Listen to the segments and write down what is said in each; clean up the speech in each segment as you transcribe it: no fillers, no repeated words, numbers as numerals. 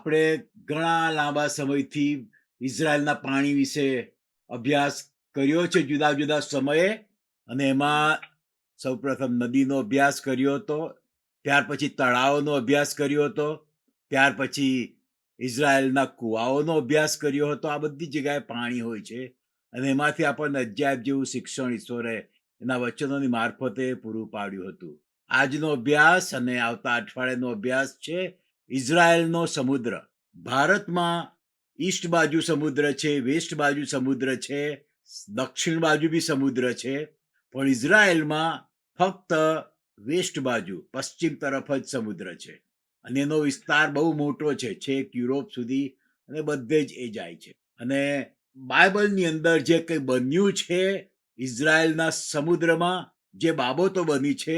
આપણે ઘણા લાંબા સમયથી ઇઝરાયલના પાણી વિશે અભ્યાસ કર્યો છે જુદા જુદા સમયે, અને એમાં સૌપ્રથમ નદીનો અભ્યાસ કર્યો હતો, ત્યાર પછી તળાવનો અભ્યાસ કર્યો હતો, ત્યાર પછી ઇઝરાયલના કુવાઓનો અભ્યાસ કર્યો હતો. આ બધી જગ્યાએ પાણી હોય છે અને એમાંથી આપણને અજાયબ જેવું શિક્ષણ ઈશ્વરે એના વચનોની મારફતે પૂરું પાડ્યું હતું. આજનો અભ્યાસ અને આવતા અઠવાડિયાનો અભ્યાસ છે ઇઝરાયલનો સમુદ્ર. ભારતમાં ઈસ્ટ બાજુ સમુદ્ર છે, વેસ્ટ બાજુ સમુદ્ર છે, દક્ષિણ બાજુ બી સમુદ્ર છે, પણ ઇઝરાયલમાં ફક્ત વેસ્ટ બાજુ પશ્ચિમ તરફ જ સમુદ્ર છે અને એનો વિસ્તાર બહુ મોટો છે, છેક યુરોપ સુધી અને બધે જ એ જાય છે. અને બાઇબલની અંદર જે કંઈ બન્યું છે ઇઝરાયલના સમુદ્રમાં, જે બાબતો બની છે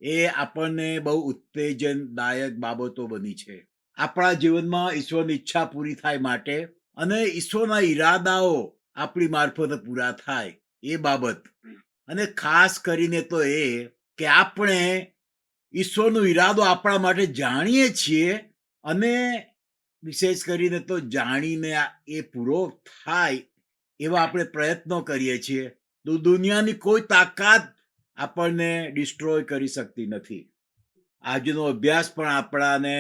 એ આપણને બહુ ઉત્તેજનદાયક બાબતો બની છે. આપણા જીવનમાં ઈશ્વરની ઈચ્છા પૂરી થાય માટે અને ઈશ્વરના ઈરાદાઓ આપણી મારફતે પૂરા થાય એ બાબત, અને ખાસ કરીને તો એ કે આપણે ઈશ્વરનો ઈરાદો આપણા માટે જાણીએ છીએ અને વિશેષ કરીને તો જાણીને એ પૂરો થાય એવા આપણે પ્રયત્નો કરીએ છીએ, તો દુનિયાની કોઈ તાકાત આપણને ડિસ્ટ્રોય કરી શકતી નથી. આજનો અભ્યાસ પણ આપણાને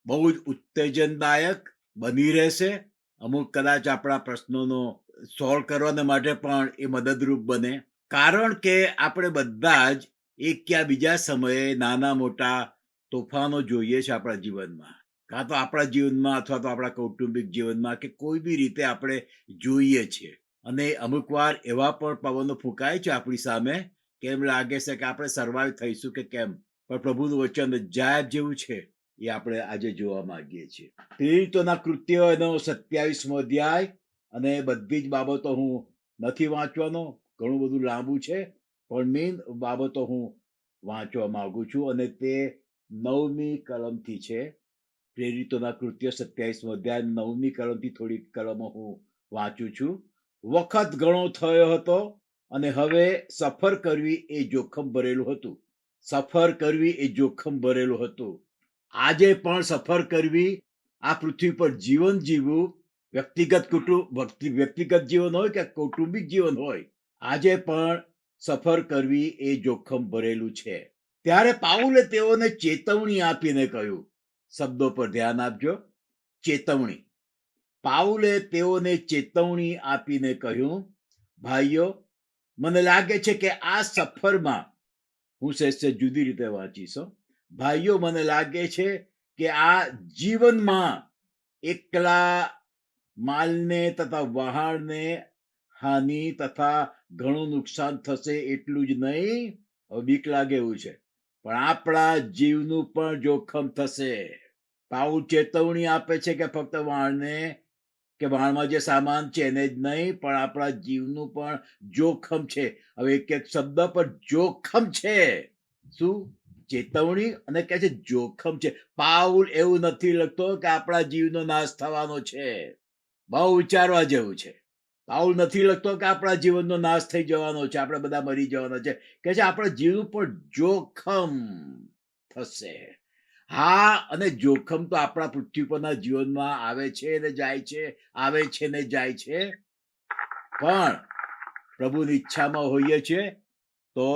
બહુ જ ઉત્તેજનદાયક બની રહેશે. અમુક કદાચ આપણા પ્રશ્નોનો સોલ્વ કરવા માટે પણ એ મદદરૂપ બને, કારણ કે આપણે બધા જ એક ક્યાં બીજા સમયે નાના મોટા તોફાનો જોઈએ છે આપણા જીવનમાં, કાં તો આપણા જીવનમાં અથવા તો આપણા કૌટુંબિક જીવનમાં કે કોઈ બી રીતે આપણે જોઈએ છીએ. અને અમુક વાર એવા પણ પવનો ફૂંકાય છે આપણી સામે કે એમ લાગે છે કે આપણે સર્વાઈવ થઈશું કે કેમ, પણ પ્રભુનું વચન અજાયબ જેવું છે એ આપણે આજે જોવા માંગીએ છીએ. પ્રેરિતોના કૃત્ય એનો 27મો અધ્યાય, અને બધી જ બાબતો હું નથી વાંચવાનો, ઘણું બધું લાંબુ છે, પણ મેઇન બાબતો હું વાંચવા માંગુ છું અને તે 9મી કલમથી છે. પ્રેરિતોના કૃત્ય 27મો અધ્યાય 9મી કલમથી થોડીક કલમો હું વાંચું છું. વખત ઘણો થયો હતો અને હવે સફર કરવી એ જોખમ ભરેલું હતું. સફર કરવી એ જોખમ ભરેલું હતું. આજે પણ સફર કરવી, આ પૃથ્વી પર જીવન જીવવું, વ્યક્તિગત જીવન હોય કે કૌટુંબિક જીવન હોય, આજે પણ સફર કરવી એ જોખમ ભરેલું છે. ત્યારે પાઉલે તેઓને ચેતવણી આપીને કહ્યું, શબ્દો પર ધ્યાન આપજો, ચેતવણી. પાઉલે તેઓને ચેતવણી આપીને કહ્યું, ભાઈઓ, મને લાગે છે કે આ સફરમાં, હું સહેજ જુદી રીતે વાંચીશ, ભાઈઓ, મને લાગે છે કે આ જીવનમાં એકલા માલને તથા વહાણને હાનિ તથા ઘણું નુકસાન થશે એટલું જ નહીં, હવે બીક લાગે એવું છે, પણ આપણા જીવનું પણ જોખમ થશે. પાઉલ ચેતવણી આપે છે કે ફક્ત વાણને કે વાણમાં જે સામાન છે એને જ નહીં, પણ આપણા જીવનું પણ જોખમ છે. હવે એક એક શબ્દ પર જોખમ છે. શું? ચેતવણી અને કહે છે જોખમ છે. પાઉલ એવું નથી લખતો કે આપણા જીવનો નાશ થવાનો છે. બહુ વિચારવા જેવું છે. પાઉલ નથી લખતો કે આપણા જીવનનો નાશ થઈ જવાનો છે, આપણે બધા મરી જવાના છે. કે છે આપણા જીવનું પણ જોખમ થશે. હા, અને જોખમ તો આપણા પૃથ્વી પરના જીવનમાં આવે છે ને જાય છે, આવે છે ને જાય છે, પણ પ્રભુની ઈચ્છામાં હોઈએ છીએ તો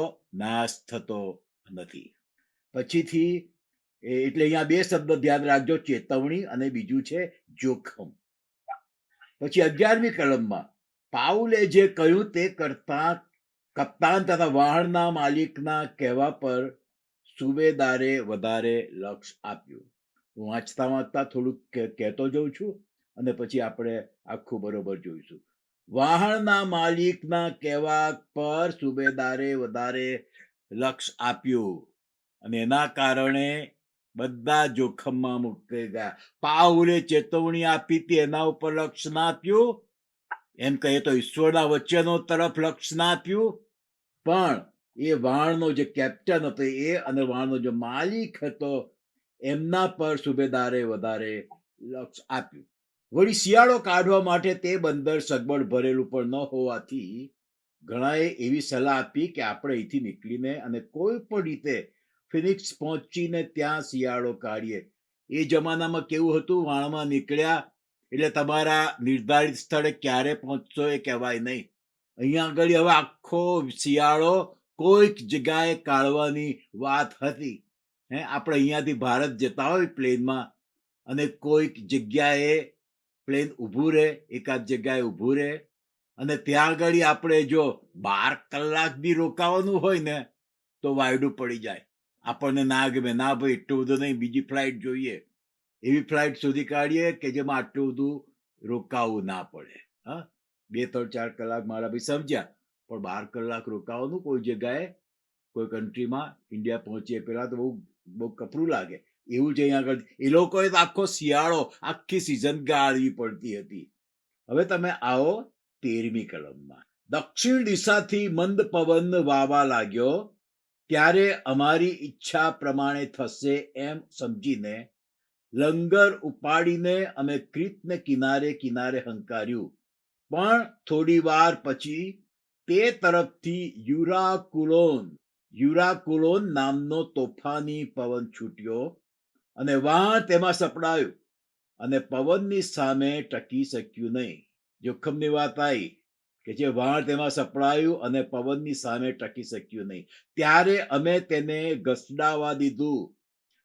નાશ થતો નથી. પછીથી એટલે અહીંયા બે શબ્દ ધ્યાન રાખજો, ચેતવણી અને બીજું છે જોખમ. પછી 11મી કલમમાં પાઉલે જે કહ્યું તે કરતા કપ્તાન તથા વાહણના માલિકના કહેવા પર સુબેદારે વધારે લક્ષ આપ્યું. હું વાંચતા વાંચતા થોડુંક કહેતો જઉં છું અને પછી આપણે આખું બરોબર જોઈશું. વાહણના માલિકના કહેવા પર સુબેદારે વધારે લક્ષ આપ્યું અને એના કારણે બધા જોખમમાં મુકાઈ ગયા. પાઉલે ચેતવણી આપી હતી, એના ઉપર લક્ષ ના આપ્યું, એમ કહીએ તો ઈશ્વરના વચનો તરફ લક્ષ ના આપ્યું, પણ એ વાણનો જે કેપ્ટન હતો એ અને વાણનો જે માલિક હતો એમના પર સુબેદારે વધારે લક્ષ આપ્યું. વળી શિયાળો કાઢવા માટે તે બંદર સગવડ ભરેલું પણ ન હોવાથી ઘણાએ એવી સલાહ આપી કે આપણે અહીંથી નીકળીને અને કોઈ પણ રીતે ફિનિક્સ પહોંચીને ત્યાં શિયાળો કાઢીએ. એ જમાનામાં કેવું હતું, વાણમાં નીકળ્યા એટલે તમારા નિર્ધારિત સ્થળે ક્યારે પહોંચશો એ કહેવાય નહીં. અહીંયા આગળ હવે આખો શિયાળો કોઈક જગ્યાએ કાઢવાની વાત હતી. આપણે અહીંયાથી ભારત જતા હોય પ્લેનમાં, અને કોઈક જગ્યાએ પ્લેન ઊભું રહે, એકાદ જગ્યાએ ઊભું રહે, અને ત્યાં આગળ આપણે જો 12 કલાક બી રોકાવાનું હોય ને તો વાયડું પડી જાય. આપણને ના ગમે, ના ભાઈ એટલું બધું નહીં, બીજી ફ્લાઇટ જોઈએ. એવી ફ્લાઇટ શોધી કાઢીએ કે જેમાં આટલું બધું રોકાવું ના પડે. હા, 2-3-4 કલાક મારા ભાઈ સમજ્યા, પણ 12 કલાક રોકાવાનું કોઈ જગ્યાએ, કોઈ કન્ટ્રીમાં ઇન્ડિયા પહોંચીએ પેલા તો બહુ કપરું લાગે. એવું જ અહીંયા આગળ એ લોકોએ તો આખો શિયાળો, આખી સિઝન ગાળવી પડતી હતી. હવે તમે આવો 13મી કલમમાં. દક્ષિણ દિશાથી મંદ પવન વાવા લાગ્યો, ત્યારે અમારી ઈચ્છા પ્રમાણે થશે એમ સમજીને લંગર ઉપાડીને અમે ક્રીતને કિનારે કિનારે હંકાર્યું. પણ થોડી વાર પછી તે તરફથી યુરાકુલોન નામનો તોફાની પવન છૂટ્યો અને વાણ તેમાં સપડાયું, અને પવનની સામે ટકી શક્યું નહીં. જોખમની વાત આવી કે જે વાણ તેમાં સપડાયું અને પવનની સામે ટકી શક્યું નહીં. ત્યારે અમે તેને ઘસડાવા દીધું.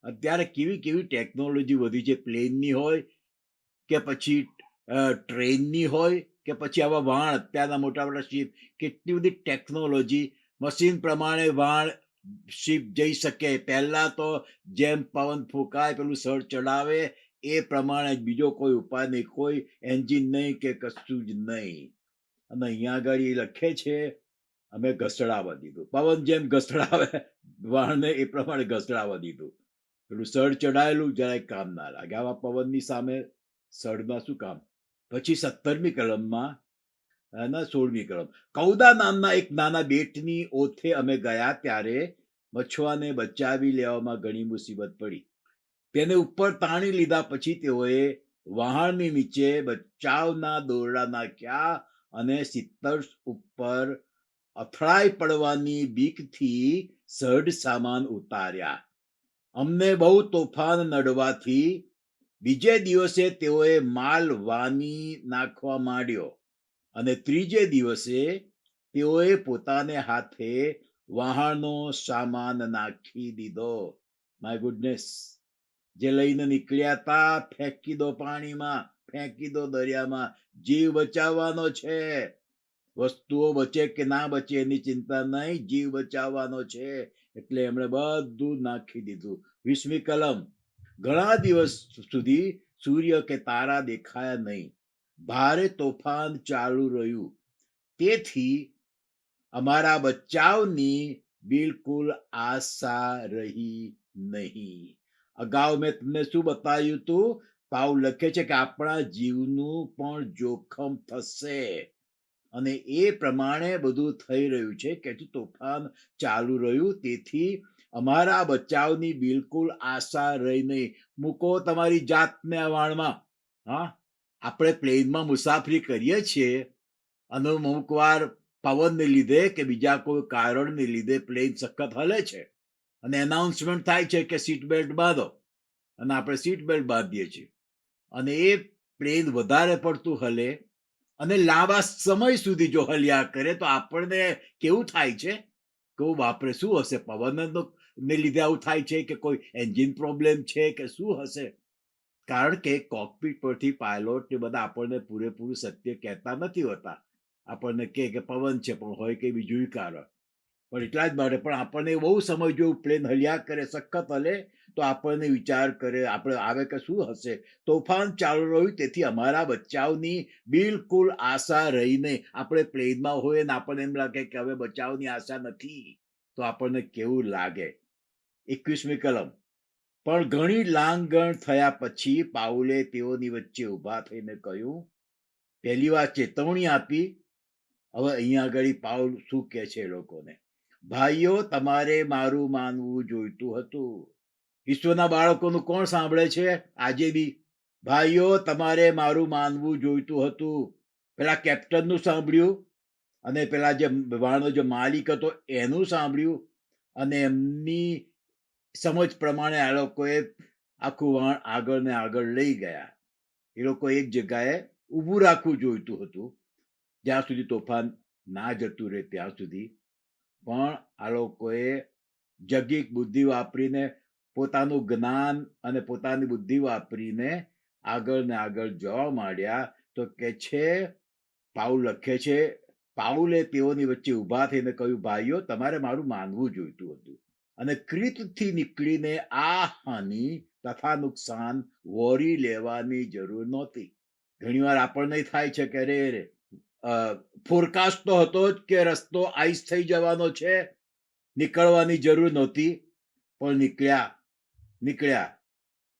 અત્યારે કેવી કેવી ટેકનોલોજી વધી છે, પ્લેનની હોય કે પછી ટ્રેનની હોય કે પછી આવા વાણ, અત્યારના મોટા મોટા શિપ, કેટલી બધી ટેકનોલોજી, મશીન પ્રમાણે વાણ શિપ જઈ શકે. પહેલા તો જેમ પવન ફૂંકાય, પેલું સળ ચડાવે એ પ્રમાણે બીજો કોઈ ઉપાય નહીં, કોઈ એન્જિન નહીં કે કશું જ નહીં. અને અહીંયા આગળ એ લખે છે અમે ઘસડાવા દીધું. પવન જેમ ઘસડાવે વાણને એ પ્રમાણે ઘસડાવા દીધું. પેલું સળ ચડાયેલું જરાય કામ ના લાગે. આવા પવનની સામે સળમાં શું કામ. પછી 17મી કલમમાં 16મી કલમ. કૌદા નામના એક નાના બેટની ઓથે અમે ગયા, ત્યારે મછવાને બચાવી લેવામાં ઘણી મુસીબત પડી. તેને ઉપર તાણી લીધા પછી તેઓએ વહાણની નીચે બચાવના દોરડા નાખ્યા અને સિત્તર ઉપર અથડાઈ પડવાની બીકથી સઢ સામાન ઉતાર્યા. અમને બહુ તોફાન નડવાથી બીજે દિવસે તેઓએ માલ વાની નાખવા માંડ્યો, અને ત્રીજે દિવસે તેઓએ પોતાને હાથે વહાણનો સામાન નાખી દીધો. માય ગુડનેસ, જે લઈને નીકળ્યા હતા ફેંકી દો પાણીમાં, ફેંકી દો દરિયામાં. જીવ બચાવવાનો છે. વસ્તુઓ બચે કે ના બચે એની ચિંતા નહીં, જીવ બચાવવાનો છે. એટલે એમણે બધું નાખી દીધું. 20મી કલમ. ઘણા દિવસ સુધી સૂર્ય કે તારા દેખાયા નહીં. ભારે તોફાન ચાલુ રહ્યું. તેથી અમારા બચાવની બિલકુલ આશા રહી નહીં. અગાઉ મેં તમને શું બતાવ્યું હતું? પાઉલ લખે છે કે આપણા જીવનું પણ જોખમ થશે, અને એ પ્રમાણે બધું થઈ રહ્યું છે કે તોફાન ચાલુ રહ્યું. તેથી અમારા બચાવની બિલકુલ આશા રહી નહીં. મૂકો તમારી જાતને વાણમાં. હા, આપણે પ્લેનમાં મુસાફરી કરીએ છીએ અને અમુક વાર પવનને લીધે કે બીજા કોઈ કારણને લીધે પ્લેન સખત હલે છે, અને એનાઉન્સમેન્ટ થાય છે કે સીટ બેલ્ટ બાંધો, અને આપણે સીટ બેલ્ટ બાંધીએ છીએ, અને એ પ્લેન વધારે પડતું હલે અને લાંબા સમય સુધી જો હલ્યા કરે તો આપણને કેવું થાય છે કે બાપરે શું હશે, પવન ને લીધે આવું થાય છે કે કોઈ એન્જિન પ્રોબ્લેમ છે કે શું હશે. કારણ કે કોકપીટ પરથી પાયલોટ ને બધા આપણને પૂરેપૂરું સત્ય કહેતા નથી હોતા. આપણને કે પવન છે, પણ હોય કે બીજું કારણ. પણ એટલા જ માટે પણ આપણને બહુ સમય જો પ્લેન હલ્યા કરે, સખત હલે, તો આપણને વિચાર કરે, આપણે આવે કે શું હશે. તોફાન ચાલુ રહ્યું, તેથી અમારા બચાવની બિલકુલ આશા રહી નહીં. આપણે પ્લેનમાં હોય ને આપણને એમ લાગે કે હવે બચાવની આશા નથી, તો આપણને કેવું લાગે. 21મી કલમ. પણ ઘણી લાંગણ થયા પછી પાઉલે તેઓની વચ્ચે ઊભા થઈને કહ્યું, પહેલી વાર ચેતવણી આપી. હવે અહીંયા આગળ પાઉલ શું કહે છે લોકોને? ભાઈઓ, તમારે મારું માનવું જોઈતું હતું. વિશ્વના બાળકોનું કોણ સાંભળે છે આજે બી? ભાઈઓ, તમારે મારું માનવું જોઈતું હતું. પેલા કેપ્ટનનું સાંભળ્યું, અને પેલા જે વાણનો જે માલિક હતો એનું સાંભળ્યું, અને એમની સમજ પ્રમાણે આ લોકોએ આખું વાણ આગળ ને આગળ લઈ ગયા. એ લોકો એક જગ્યાએ ઊભું રાખવું જોઈતું હતું, જ્યાં સુધી તોફાન ના જતું રહે ત્યાં સુધી. પણ આ લોકોએ જગીક બુદ્ધિ વાપરીને, પોતાનું જ્ઞાન અને પોતાની બુદ્ધિ વાપરીને આગળ ને આગળ જવા માંડ્યા. તો કે છે, પાઉલ લખે છે, પાઉલે તેઓની વચ્ચે ઊભા થઈને કહ્યું, ભાઈઓ, તમારે મારું માનવું જોઈતું હતું, અને ક્રીતથી નીકળીને આ હાનિ તથા નુકસાન વોરી લેવાની જરૂર નહોતી. ઘણીવાર આપણને થાય છે કે રે ફોરકાસ્ટ તો હતો જ કે રસ્તો આઈસ થઈ જવાનો છે, નીકળવાની જરૂર નહોતી, પણ નીકળ્યા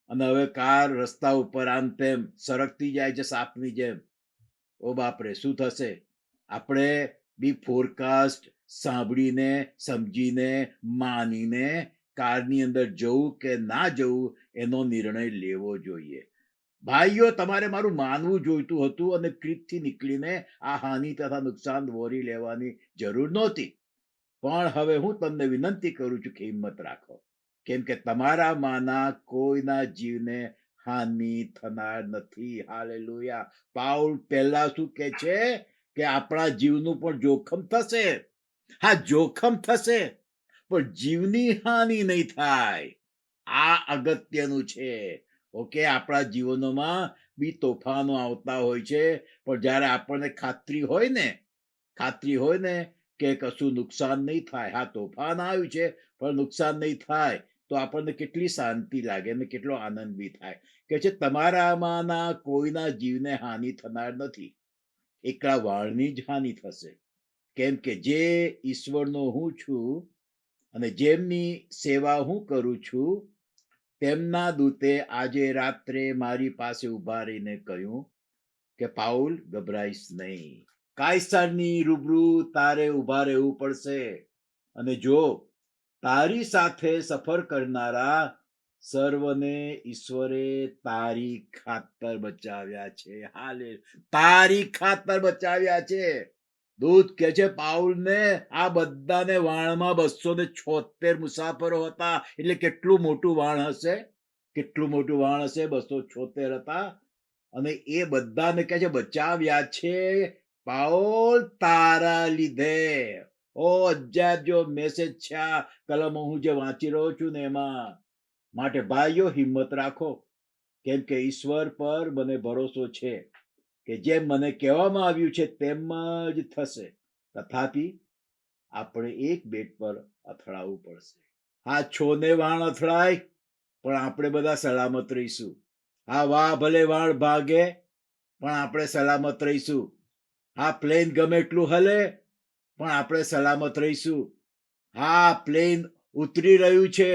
અને હવે કાર રસ્તા ઉપર આમ તેમ સરકતી જાય છે સાપની જેમ. ઓ બાપરે, શું થશે? આપણે બી ફોરકાસ્ટ સાંભળીને, સમજીને, માનીને કારની અંદર જવું કે ના જવું એનો નિર્ણય લેવો જોઈએ. ભાઈઓ, તમારે મારું માનવું જોઈતું હતું, અને ક્રીતથી નીકળીને આ હાનિ તથા નુકસાન વોરી લેવાની જરૂર નહોતી. પણ હવે હું તમને વિનંતી કરું છું કે હિંમત રાખો, કેમ કે તમારામાંના કોઈના જીવને હાનિ થનાર નથી. હાલેલુયા. પાઉલ પહેલા શું કે છે કે આપણા જીવનું પણ જોખમ થશે. હા, જોખમ થશે, પણ જીવની હાનિ નહીં થાય. આ અગત્યનું છે. ઓકે, આપણા જીવનોમાં બી તોફાનો આવતા હોય છે, પણ જ્યારે આપણને ખાતરી હોય ને કે કશું નુકસાન નહીં થાય, હા, તોફાન આવ્યું છે પણ નુકસાન નહીં થાય, તો આપણને કેટલી શાંતિ લાગે અને કેટલો આનંદ બી થાય. કે છે, તમારામાંના કોઈના જીવને હાનિ થનાર નથી, એકલા વાળની જ હાનિ થશે. કેમ કે જે ઈશ્વરનો હું છું અને જેમની સેવા હું કરું છું, તેમના દૂતે આજે રાત્રે મારી પાસે ઉભા રહીને કહ્યું કે પાઉલ, ગભરાઈશ નહીં. કાયસરની રૂબરૂ તારે ઉભા રહેવું પડશે, અને જો તારી સાથે સફર કરનારા સર્વને ઈશ્વરે તારી ખાતર બચાવ્યા છે. હાલે, તારી ખાતર બચાવ્યા છે. દૂત કે છે પાઉલને, આ બધાને વાણમાં 276 મુસાફરો હતા. એટલે કેટલું મોટું વાણ હશે, 276 હતા. અને એ બધાને કે છે બચાવ્યા છે પાઉલ તારા લીધે. ઓ અજાબ જો મેસેજ છે આ કલમો હું જે વાંચી રહ્યો છું ને એમાં. માટે ભાઈઓ, હિંમત રાખો, કેમ કે ઈશ્વર પર મને ભરોસો છે કે જેમ મને કહેવામાં આવ્યું છે તેમ જ થશે. તથાપિ આપણે એક બેટ પર અથડાવવું પડશે. હા, છોને વાણ અથડાય, પણ આપણે બધા સલામત રહીશું. હા, વાહ, ભલે વાણ ભાગે, પણ આપણે સલામત રહીશું. હા, પ્લેન ગમે એટલું હલે, પણ આપણે સલામત રહીશું. હા, પ્લેન ઉતરી રહ્યું છે,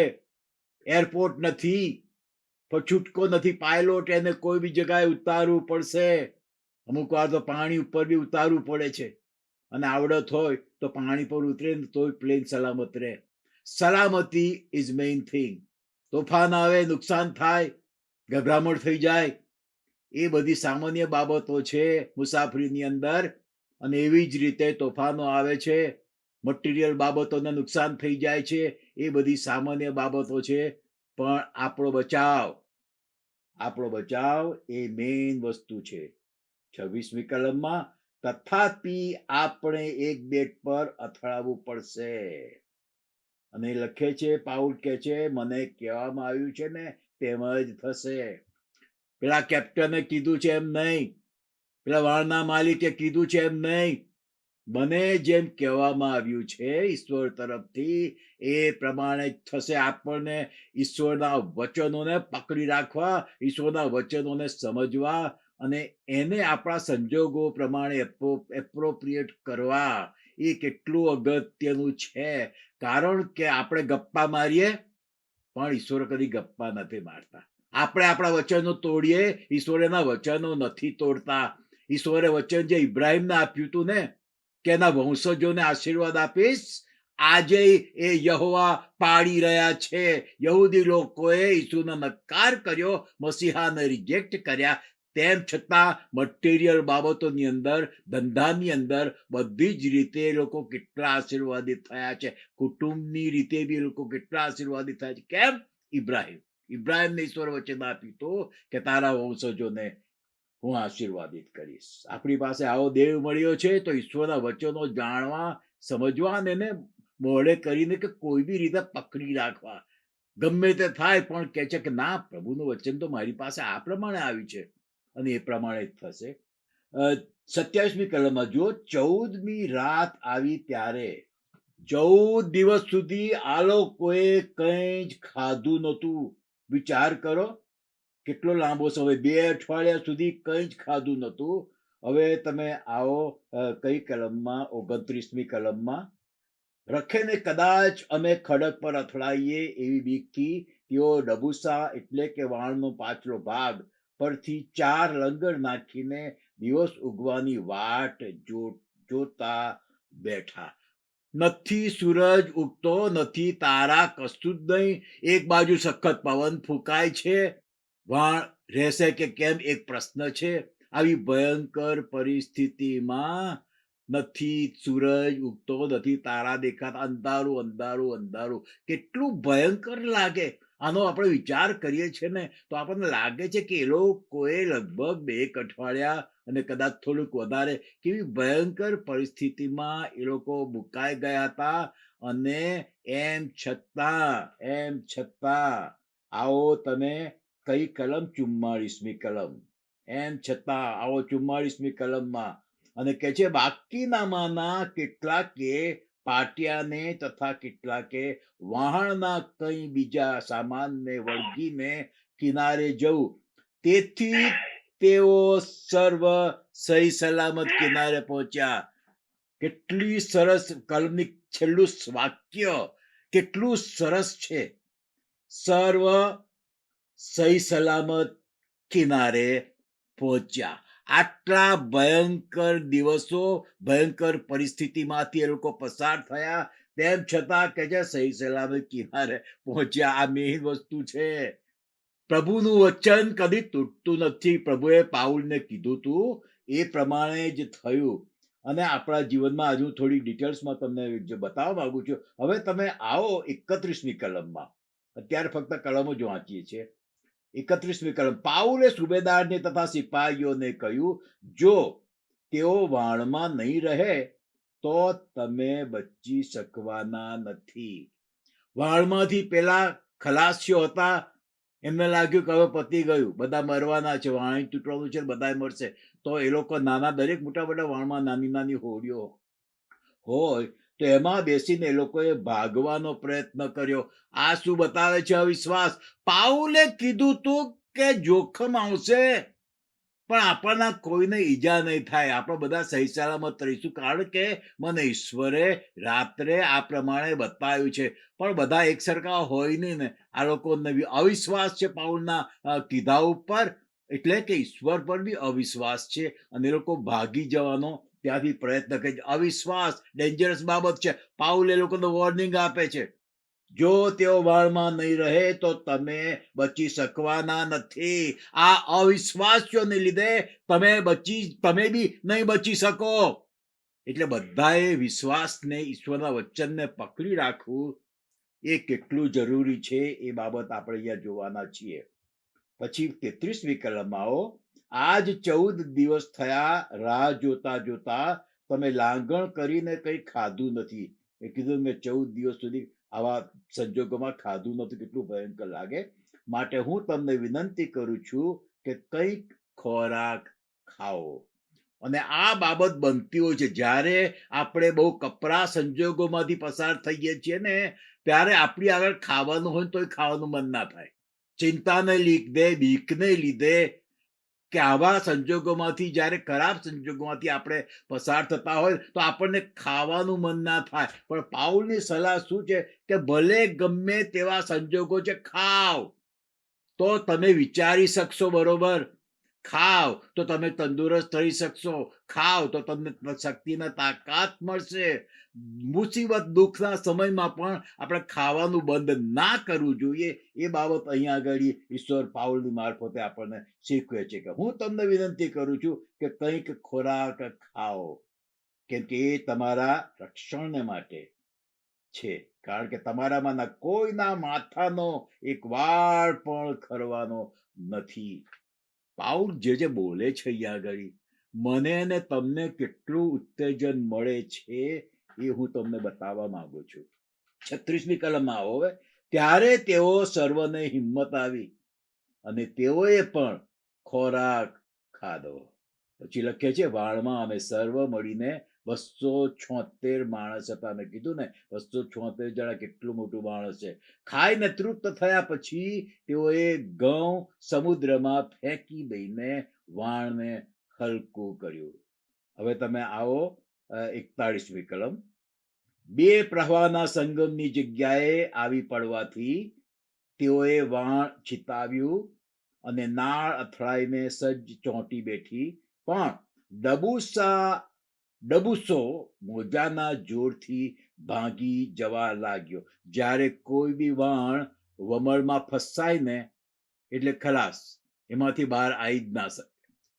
એરપોર્ટ નથી, પણ છૂટકો નથી. પાયલોટ એને કોઈ બી જગ્યાએ ઉતારવું પડશે. અમુક વાર તો પાણી ઉપર બી ઉતારવું પડે છે, અને આવડત હોય તો પાણી પર ઉતરે ને તોય પ્લેન સલામત રહે. સલામતી ઇઝ મેઇન થિંગ. તોફાન આવે, નુકસાન થાય, ગભરામણ થઈ જાય, એ બધી સામાન્ય બાબતો છે મુસાફરીની અંદર. અને એવી જ રીતે તોફાનો આવે છે, મટીરિયલ બાબતોને નુકસાન થઈ જાય છે, એ બધી સામાન્ય બાબતો છે. પણ આપણો બચાવ એ મેઇન વસ્તુ છે. 26મી કલમમાં, તથાપિ આપણે એક બેટ પર અથડાવવું પડશે. અને લખે છે, પાઉલ કે છે, મને કહેવામાં આવ્યું છે ને તેમ જ થશે. પેલા કેપ્ટને કીધું છે એમ નહીં, પેલા વાળના માલિકે કીધું છે એમ નહીં. મને જેમ કહેવામાં આવ્યું છે ઈશ્વર તરફથી, એ પ્રમાણે જ થશે. આપણને ઈશ્વરના વચનોને પકડી રાખવા, ઈશ્વરના વચનોને સમજવા, અને એને આપણા સંજોગો પ્રમાણે એપ્રોપ્રિએટ કરવા, એ કેટલું અગત્યનું છે. કારણ કે આપણે ગપ્પા મારીએ, પણ ઈશ્વર કદી ગપ્પા નથી મારતા. આપણે આપણા વચનો તોડીએ, ઈશ્વર એના વચનો નથી તોડતા. ઈશ્વરે વચન જે ઇબ્રાહિમને આપ્યું હતું ને, કે એના વંશજોને આશીર્વાદ આપીશ, આજે એ યહોવા પાડી રહ્યા છે. યહૂદી લોકોએ ઈસુનો નકાર કર્યો, મસીહાને રિજેક્ટ કર્યા, તેમ છતાં મટીરિયલ બાબતોની અંદર, ધંધાની અંદર, બધી જ રીતે એ લોકો કેટલા આશીર્વાદિત થયા છે. કુટુંબની રીતે બી લોકો કેટલા આશીર્વાદિત થયા છે. કેમ? ઇબ્રાહિમ. ઇબ્રાહિમને ઈશ્વર વચન આપ્યું હતું કે તારા વંશજોને હું આશીર્વાદિત કરીશ. આપણી પાસે આવો દેવ મળ્યો છે તો ઈશ્વરના વચનો જાણવા, સમજવા અને એને મોડે કરીને કે કોઈ બી રીતે પકડી રાખવા. ગમે તે થાય પણ કે છે કે ના, પ્રભુનું વચન તો મારી પાસે આ પ્રમાણે આવ્યું છે અને એ પ્રમાણે જ થશે. 27મી કલમમાં જુઓ, 14મી રાત આવી ત્યારે 14 દિવસ સુધી આ લોકોએ કંઈ જ ખાધું નહોતું. વિચાર કરો કેટલો લાંબો સમય, 2 અઠવાડિયા સુધી કંઈ જ ખાધું નહોતું. હવે તમે આવો કઈ કલમમાં, 29મી કલમમાં, રખેને કદાચ અમે ખડક પર અથડાઈએ એવી બીકથી તેઓ ડબુસા એટલે કે વાણનો પાછલો ભાગ પરથી 4 લંગર નાખીને દિવસ ઉગવાની વાટ જોતા બેઠા. નથી સૂરજ ઉગતો, નથી તારા, કશું જ નહીં. એક બાજુ સખત પવન ફૂંકાય છે, વાણ રહેશે કે કેમ એક પ્રશ્ન છે. આવી ભયંકર પરિસ્થિતિમાં નથી સૂરજ ઉગતો, નથી તારા દેખાતા, અંધારું અંધારું અંધારું. કેટલું ભયંકર લાગે. આનો આપણે વિચાર કરીએ છીએ ને તો આપણને લાગે છે કે એ લોકોએ લગભગ 2 અઠવાડિયા અને કદાચ થોડુંક વધારે કેવી ભયંકર પરિસ્થિતિમાં એ લોકો મુકાઈ ગયા હતા. અને એમ છતાં આવો તમે કઈ કલમ, 44મી કલમ, એમ છતાં આવો 44મી કલમમાં અને કે છે બાકીનામાંના કેટલાકે પાટિયાને તથા કેટલાકે વહાણના કંઈ બીજા સામાનને વળગીને કિનારે જવું, તેથી તેઓ સર્વ સહી સલામત કિનારે પહોંચ્યા. કેટલી સરસ કલમની છેલ્લું વાક્ય કેટલું સરસ છે. સર્વ સહી સલામત કિનારે પહોંચ્યા. આટલા ભયંકર દિવસો, ભયંકર પરિસ્થિતિમાંથી એ લોકો પસાર થયા, તેમ છતાં કે છે સહી સલામત કિનારે પહોંચ્યા. આ મેઇન વસ્તુ છે. પ્રભુનું વચન કદી તૂટતું નથી. પ્રભુએ પાઉલને કીધું હતું એ પ્રમાણે જ થયું. અને આપણા જીવનમાં હજુ થોડી ડિટેલ્સમાં તમને બતાવવા માંગુ છું. હવે તમે આવો 31મી કલમમાં. અત્યારે ફક્ત કલમો જ વાંચીએ છીએ. 31મી કલમ, પાઉલે સુબેદારને તથા સિપાહીઓને કહ્યું, જો તેઓ વાણમાં નહીં રહે તો તમે બચી શકવાના નથી. વાણમાંથી પેલા ખલાસીઓ હતા, એમને લાગ્યું કે હવે પતી ગયું, બધા મરવાના છે, વાણી તૂટવાનું છે, બધા મરશે. તો એ લોકો નાના, દરેક મોટા મોટા વાણમાં નાની નાની હોડીઓ હોય તો એમાં બેસીને એ લોકોએ ભાગવાનો પ્રયત્ન કર્યો. આ શું બતાવે છે? અવિશ્વાસ. પાઉલે કીધું તું કે જોખમ આવશે પણ આપણને કોઈને ઈજા નહીં થાય, આપણે બધા સહી સલામત રહીશું, કારણ કે મને ઈશ્વરે રાત્રે આ પ્રમાણે બતાવ્યું છે. પણ બધા એક સરખા હોય નહીં ને. આ લોકોને બી અવિશ્વાસ છે પાઉલના કીધા ઉપર, એટલે કે ઈશ્વર પર બી અવિશ્વાસ છે અને એ લોકો ભાગી જવાનો ત્યાંથી પ્રયત્ન કરે છે. અવિશ્વાસ ડેન્જરસ બાબત છે. પાઉલ એ લોકોને વોર્નિંગ આપે છે, જો તેઓ વાળમાં નહીં રહે તો તમે બચી શકવાના નથી. આ અવિશ્વાસીઓને લીધે તમે બી નહીં બચી શકો. એટલે બધાએ વિશ્વાસને, ઈશ્વરના વચનને પકડી રાખવું એ કેટલું જરૂરી છે એ બાબત આપણે અહીંયા જોવાના છીએ. પછી 33મી કલમમાં આવો, આજ 14 દિવસ થયા, રાહ જોતા જોતા તમે લાંગણ કરીને કંઈ ખાધું નથી. મેં કીધું મેં 14 દિવસ સુધી આવા સંજોગોમાં ખાધું નહોતું, કેટલું ભયંકર લાગે. માટે હું તમને વિનંતી કરું છું કે કંઈક ખોરાક ખાઓ. અને આ બાબત બનતી હોય છે જ્યારે આપણે બહુ કપરા સંજોગોમાંથી પસાર થઈએ છીએ ને, ત્યારે આપણી આગળ ખાવાનું હોય તો ખાવાનું મન ના થાય. ચિંતાને લીધે, બીકને લીધે, કે આવા સંજોગોમાંથી, જ્યારે ખરાબ સંજોગોમાંથી આપણે પસાર થતા હોય તો આપણને ખાવાનું મન ના થાય. પણ પાઉલની સલાહ શું છે કે ભલે ગમે તેવા સંજોગો છે, ખાવ તો તમે વિચારી શકશો બરોબર. ખાવ તો તમે તંદુરસ્ત થઈ શકશો. ખાવ તો તમને શક્તિના તાકાત મળશે. મુસીબત દુઃખના સમયમાં પણ આપણે ખાવાનું બંધ ના કરવું જોઈએ. એ બાબત અહીંયા આગળ ઈશ્વર પાઉલની મારફતે આપણને શીખવે છે કે હું તમને વિનંતી કરું છું કે કંઈક ખોરાક ખાઓ, કેમ કે એ તમારા રક્ષણને માટે છે, કારણ કે તમારામાંના કોઈના માથાનો એક વાળ પણ ખરવાનો નથી. પાઉલ જે બોલે છે અહીંયા આગળ, મને અને તમને કેટલું ઉત્તેજન મળે છે એ હું તમને બતાવવા માંગુ છું. 36મી કલમમાં આવો હવે. ત્યારે તેઓ સર્વને હિંમત આવી અને તેઓએ પણ ખોરાક ખાધો. પછી લખે છે, વાળમાં અમે સર્વ મળીને 276 માણસ હતા. મેં કીધું ને 276 જણા કેટલું મોટું માણસ છે. ખાઈને તૃપ્ત થયા પછી તેઓએ ઘઉં સમુદ્રમાં ફેંકી દઈને વાણને હલકું કર્યું. હવે તમે આવો 41મી કલમ. બે પ્રવાહના સંગમની જગ્યાએ આવી પડવાથી તેઓએ વાણ છીતાવ્યું અને નાળ અથડાઈને સજ્જ ચોંટી બેઠી, પણ ડબુસો મોજાના જોરથી ભાંગી જવા લાગ્યો. જ્યારે કોઈ બી વાણ વમળમાં ફસાય ને એટલે ખલાસ, એમાંથી બહાર આવી જ ના શકે.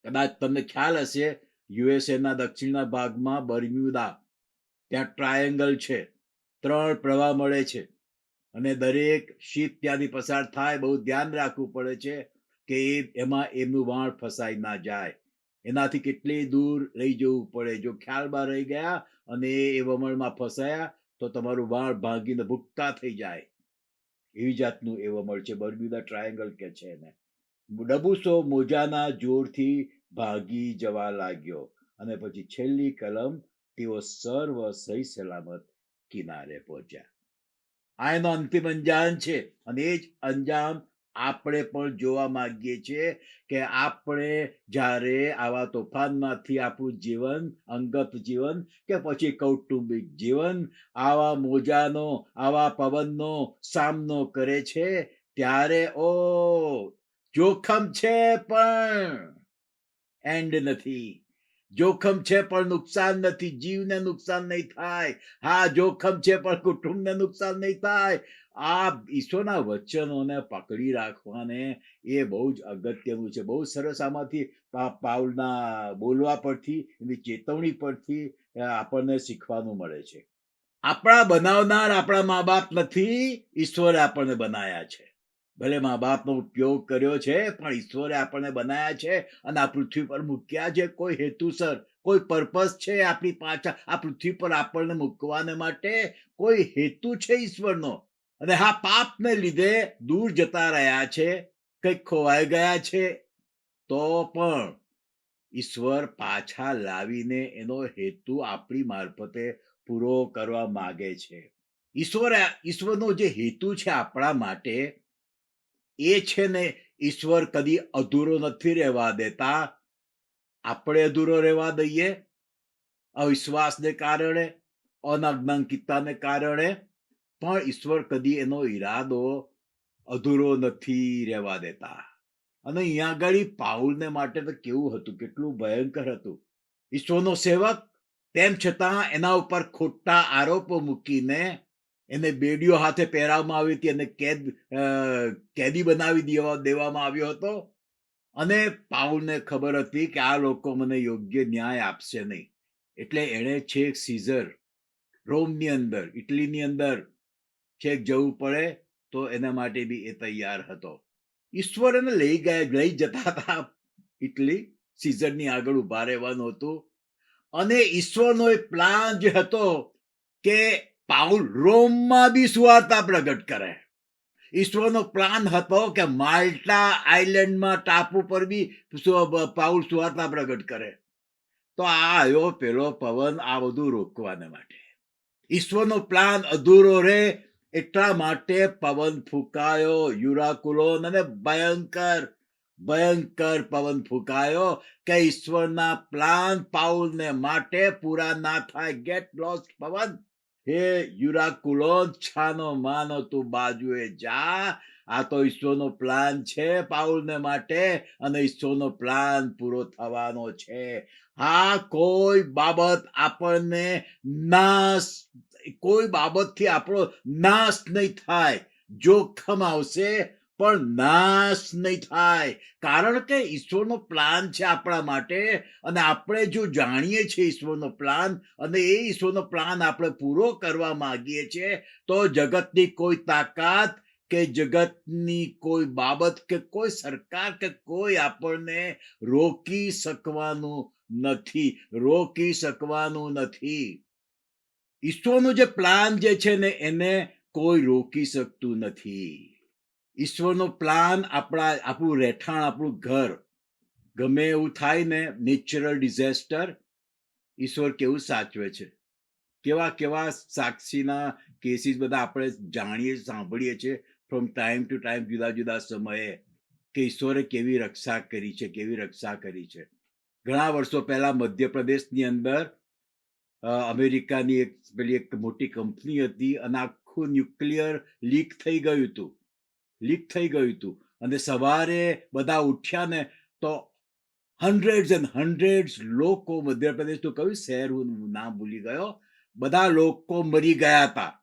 કદાચ તમને ખ્યાલ હશે, યુએસએ ના દક્ષિણના ભાગમાં બર્મ્યુદા, ત્યાં ટ્રાયેંગલ છે, 3 પ્રવાહ મળે છે અને દરેક શીપ ત્યાંથી પસાર થાય બહુ ધ્યાન રાખવું પડે છે કે એમાં એમનું વાણ ફસાઈ ના જાય. એનાથી કેટલી દૂર લઈ જવું પડે. જો ખ્યાલમાં રહી ગયા અને એ વમળમાં ફસાયા તો તમારું વાણ ભાંગીને ભૂક્કા થઈ જાય. એવી જાતનું એ વમળ છે, બર્મ્યુદા ટ્રાયેંગલ કે છે એને. ડબુસો મોજાના જોરથી ભાગી જવા લાગ્યો. અને પછી છેલ્લી કલમ, તેઓ સર્વ સહી સલામત કિનારે પહોંચ્યા. આ એનો અંતિમ અંજામ છે અને એ જ અંજામ આપણે પણ જોવા માંગીએ છીએ કે આપણે જ્યારે આવા તોફાનમાંથી આપણું જીવન, અંગત જીવન કે પછી કૌટુંબિક જીવન આવા મોજાનો, આવા પવનનો સામનો કરે છે, ત્યારે જોખમ છે પણ એન્ડ નથી. જોખમ છે પણ નુકસાન નથી. જીવને નુકસાન નહીં થાય. હા, જોખમ છે પણ કુટુંબને નુકસાન નહીં થાય. આ ઈશ્વરના વચનોને પકડી રાખવાને એ બહુ જ અગત્યનું છે. બહુ સરસ આમાંથી પાઉલના બોલવા પરથી, એની ચેતવણી પરથી આપણને શીખવાનું મળે છે. આપણા બનાવનાર આપણા મા બાપ નથી, ઈશ્વરે આપણને બનાયા છે. ભલે મા બાપનો ઉપયોગ કર્યો છે, પણ ઈશ્વરે આપણને બનાયા છે અને આ પૃથ્વી પર મૂક્યા છે કોઈ હેતુસર, કોઈ પર્પસ છે આપણી પાછળ. આ પૃથ્વી પર આપણને મૂકવાને માટે કોઈ હેતુ છે ઈશ્વરનો. અને હા, પાપને લીધે દૂર જતા રહ્યા છે, કંઈક ખોવાઈ ગયા છે, તો પણ ઈશ્વર પાછા લાવીને એનો હેતુ આપણી મારફતે પૂરો કરવા માંગે છે. ઈશ્વરનો જે હેતુ છે આપણા માટે, એ છે ને, ઈશ્વર કદી અધૂરો નથી રહેવા દેતા. આપણે અધૂરો રહેવા દઈએ અવિશ્વાસને કારણે, અનાજ્ઞાનકિતતાને કારણે, પણ ઈશ્વર કદી એનો ઈરાદો અધૂરો નથી રહેવા દેતા. અને અહીંયા આગળ પાઉલને માટે તો કેવું હતું, કેટલું ભયંકર હતું. ઈશ્વરનો સેવક, તેમ છતાં એના ઉપર ખોટા આરોપો મૂકીને એને બેડીઓ હાથે પહેરાવવામાં આવી હતી અને કેદી બનાવી દેવામાં આવ્યો હતો. અને પાઉલને ખબર હતી કે આ લોકો મને યોગ્ય ન્યાય આપશે નહીં, એટલે એણે છેક સીઝર, રોમની અંદર, ઇટલીની અંદર છેક જવું પડે તો એના માટે બી એ તૈયાર હતો. ઈશ્વર એને લઈ જતા હતા ઇટલી, સીઝરની આગળ ઉભા રહેવાનું હતું. અને ઈશ્વરનો એક પ્લાન જે હતો કે પાઉલ રોમમાં બી સુવાર્તા પ્રગટ કરે. ઈશ્વરનો પ્લાન હતો કે માલ્ટા આઇલેન્ડમાં, ટાપુ પર બી પાઉલ સુવાર્તા પ્રગટ કરે. તો આ આવ્યો પેલો પવન આ બધું રોકવાને માટે. ઈશ્વરનો પ્લાન અધૂરો રહે એટલા માટે પવન ફૂંકાયો, યુરાકુલોન, અને ભયંકર પવન ફૂંકાયો કે ઈશ્વરના પ્લાન પાઉલને માટે પૂરા ના થાય. ગેટ લોસ્ટ પવન, હે યુરાકુલોન, છાનો માનો તું બાજુએ જા. આ તો ઈશ્વરનો પ્લાન છે પાઉલને માટે અને ઈશ્વરનો પ્લાન પૂરો થવાનો છે. હા, કોઈ બાબત આપણને કોઈ બાબતથી આપણો નાશ નહીં થાય. જોખમ આવશે પણ નાશ નહીં થાય, કારણ કે ઈશ્વરનો પ્લાન છે આપણા માટે. અને આપણે જો જાણીએ છીએ ઈશ્વરનો પ્લાન અને એ ઈશ્વરનો પ્લાન આપણે પૂરો કરવા માંગીએ છીએ, તો જગતની કોઈ તાકાત કે જગતની કોઈ બાબત કે કોઈ સરકાર કે કોઈ આપણને રોકી શકવાનું નથી. ઈશ્વરનો જે પ્લાન જે છે ને એને કોઈ રોકી શકતું નથી. ઈશ્વરનો પ્લાન આપણું રહેઠાણ, આપણું ઘર, ગમે એવું થાય ને, નેચરલ ડિઝાસ્ટર, ઈશ્વર કેવું સાચવે છે. કેવા કેવા સાક્ષીના કેસીસ બધા આપણે જાણીએ, સાંભળીએ છીએ ફ્રોમ ટાઈમ ટુ ટાઈમ, જુદા જુદા સમયે, કે ઈશ્વરે કેવી રક્ષા કરી છે. ઘણા વર્ષો પહેલા મધ્યપ્રદેશની અંદર અમેરિકાની એક મોટી કંપની હતી અને આખું ન્યુક્લિયર લીક થઈ ગયું હતું. અને સવારે બધા ઉઠ્યા ને તો હંડ્રેડ્સ લોકો, મધ્યપ્રદેશનું કયું શહેર, હું નામ ભૂલી ગયો, બધા લોકો મરી ગયા હતા.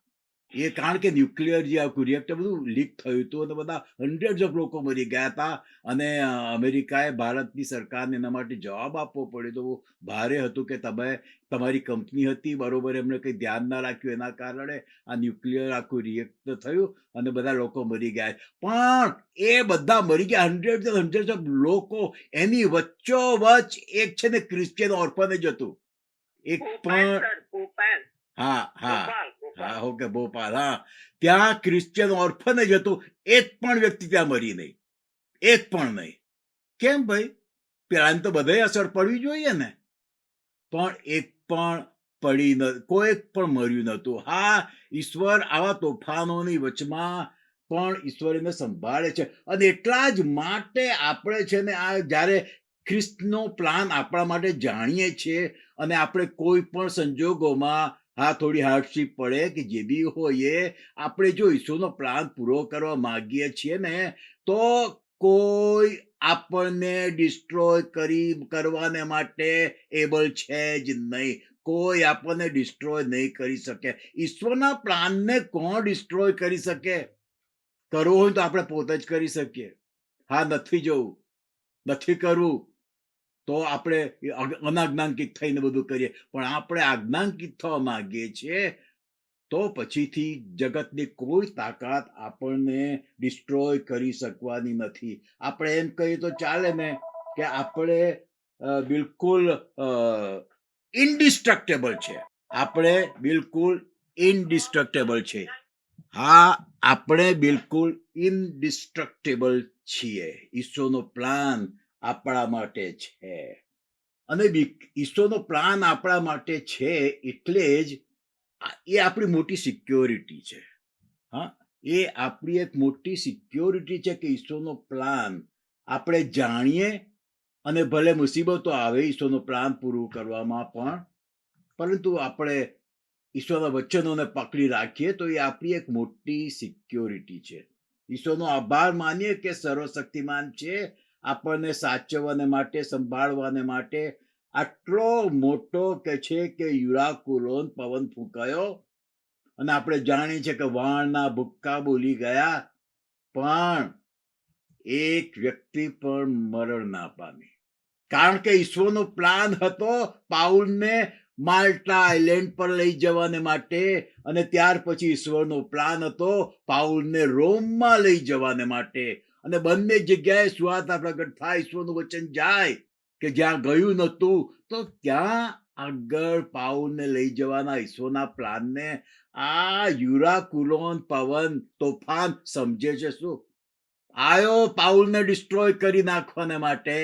એ કારણ કે ન્યુક્લિયર જે આખું રિએક્ટર બધું લીક થયું હતું અને બધા હંડ્રેડ્સ ઓફ લોકો મરી ગયા હતા. અને અમેરિકાએ ભારતની સરકારને એના માટે જવાબ આપવો પડ્યો. તો ભારે હતું કે તમારી કંપની હતી બરોબર, એમણે કંઈ ધ્યાન ના રાખ્યું, એના કારણે આ ન્યુક્લિયર આખું રિએક્ટર થયું અને બધા લોકો મરી ગયા. પણ એ બધા મરી ગયા, હંડ્રેડ્સ ઓફ લોકો. એની વચ્ચોવચ એક છે ને ક્રિશ્ચિયન ઓર્ફનેજ હતું. એક પણ ઓકે, ભોપાલ, ત્યાં ક્રિશ્ચિયન ઓર્ફનેજ હતું. એક પણ વ્યક્તિ ત્યાં મરી નહીં, એક પણ નહીં. કેમ ભાઈ? પેલા તો બધે અસર પડવી જોઈએ ને, પણ એક પણ કોઈ પણ મર્યું નતું. હા, ઈશ્વર આવા તોફાનોની વચમાં પણ ઈશ્વર એને સંભાળે છે. અને એટલા જ માટે આપણે છે ને આ જ્યારે ખ્રિસ્તનો પ્લાન આપણા માટે જાણીએ છીએ અને આપણે કોઈ પણ સંજોગોમાં થોડી હાર્ડશીપ પડે કે જે બી હોય, આપણે જો ઈશ્વરનો પ્લાન પૂરો કરવા માંગીએ છીએ ને, તો કોઈ આપણને ડિસ્ટ્રોય કરવાને માટે એબલ છે જ નહીં. કોઈ આપણને ડિસ્ટ્રોય નહીં કરી શકે. ઈશ્વરના પ્લાનને કોણ ડિસ્ટ્રોય કરી શકે? કરવું હોય તો આપણે પોતે જ કરી શકીએ. નથી જવું, નથી કરવું, તો આપણે અનાજ્ઞાંકિત થઈને બધું કરીએ. પણ આપણે આજ્ઞાંકિત થવા માંગીએ છીએ તો પછીથી જગતની કોઈ તાકાત આપણને ડિસ્ટ્રોય કરી શકવાની નથી. આપણે એમ કહીએ તો ચાલે ને કે આપણે બિલકુલ ઇનડિસ્ટ્રક્ટેબલ છે. આપણે બિલકુલ ઇનડિસ્ટ્રક્ટેબલ છે. આપણે બિલકુલ ઇનડિસ્ટ્રક્ટેબલ છીએ. ઈશ્વરનો પ્લાન આપણા માટે છે. અને ઈશ્વરનો પ્લાન આપણા માટે છે એટલે જ એ આપણી મોટી સિક્યોરિટી છે. એ આપણી એક મોટી સિક્યોરિટી છે કે ઈશ્વરનો પ્લાન આપણે જાણીએ અને ભલે મુસીબતો આવે ઈશ્વરનો પ્લાન પૂરું કરવામાં પણ, પરંતુ આપણે ઈશ્વરના વચનોને પકડી રાખીએ તો એ આપણી એક મોટી સિક્યોરિટી છે. ઈશ્વરનો આભાર માનીએ કે સર્વશક્તિમાન છે, આપણને સાચવવાને માટે, સંભાળવાને માટે આટલો મોટો કે છે કે યુરાકુલોન પવન ફૂંકાયો અને આપણે જાણીએ છીએ કે વાણના ભૂક્કા બોલી ગયા, પણ એક વ્યક્તિ પણ મરણ ના પામી. કારણ કે ઈશ્વરનો પ્લાન હતો પાઉલને માલ્ટા આઇલેન્ડ પર લઈ જવાને માટે, અને ત્યાર પછી ઈશ્વરનો પ્લાન હતો પાઉલને રોમમાં લઈ જવાને માટે. અને બંને જગ્યાએ સુવાર્તા પ્રગટ થાય, ઈશ્વરનું વચન જાય કે જ્યાં ગયું નતું તો ત્યાં આગળ પાઉલને લઈ જવાના ઈશ્વરના પ્લાનને આ યુરાકુલોન પવન તોફાન સમજે છે શું? આયો પાઉલને ડિસ્ટ્રોય કરી નાખવાને માટે,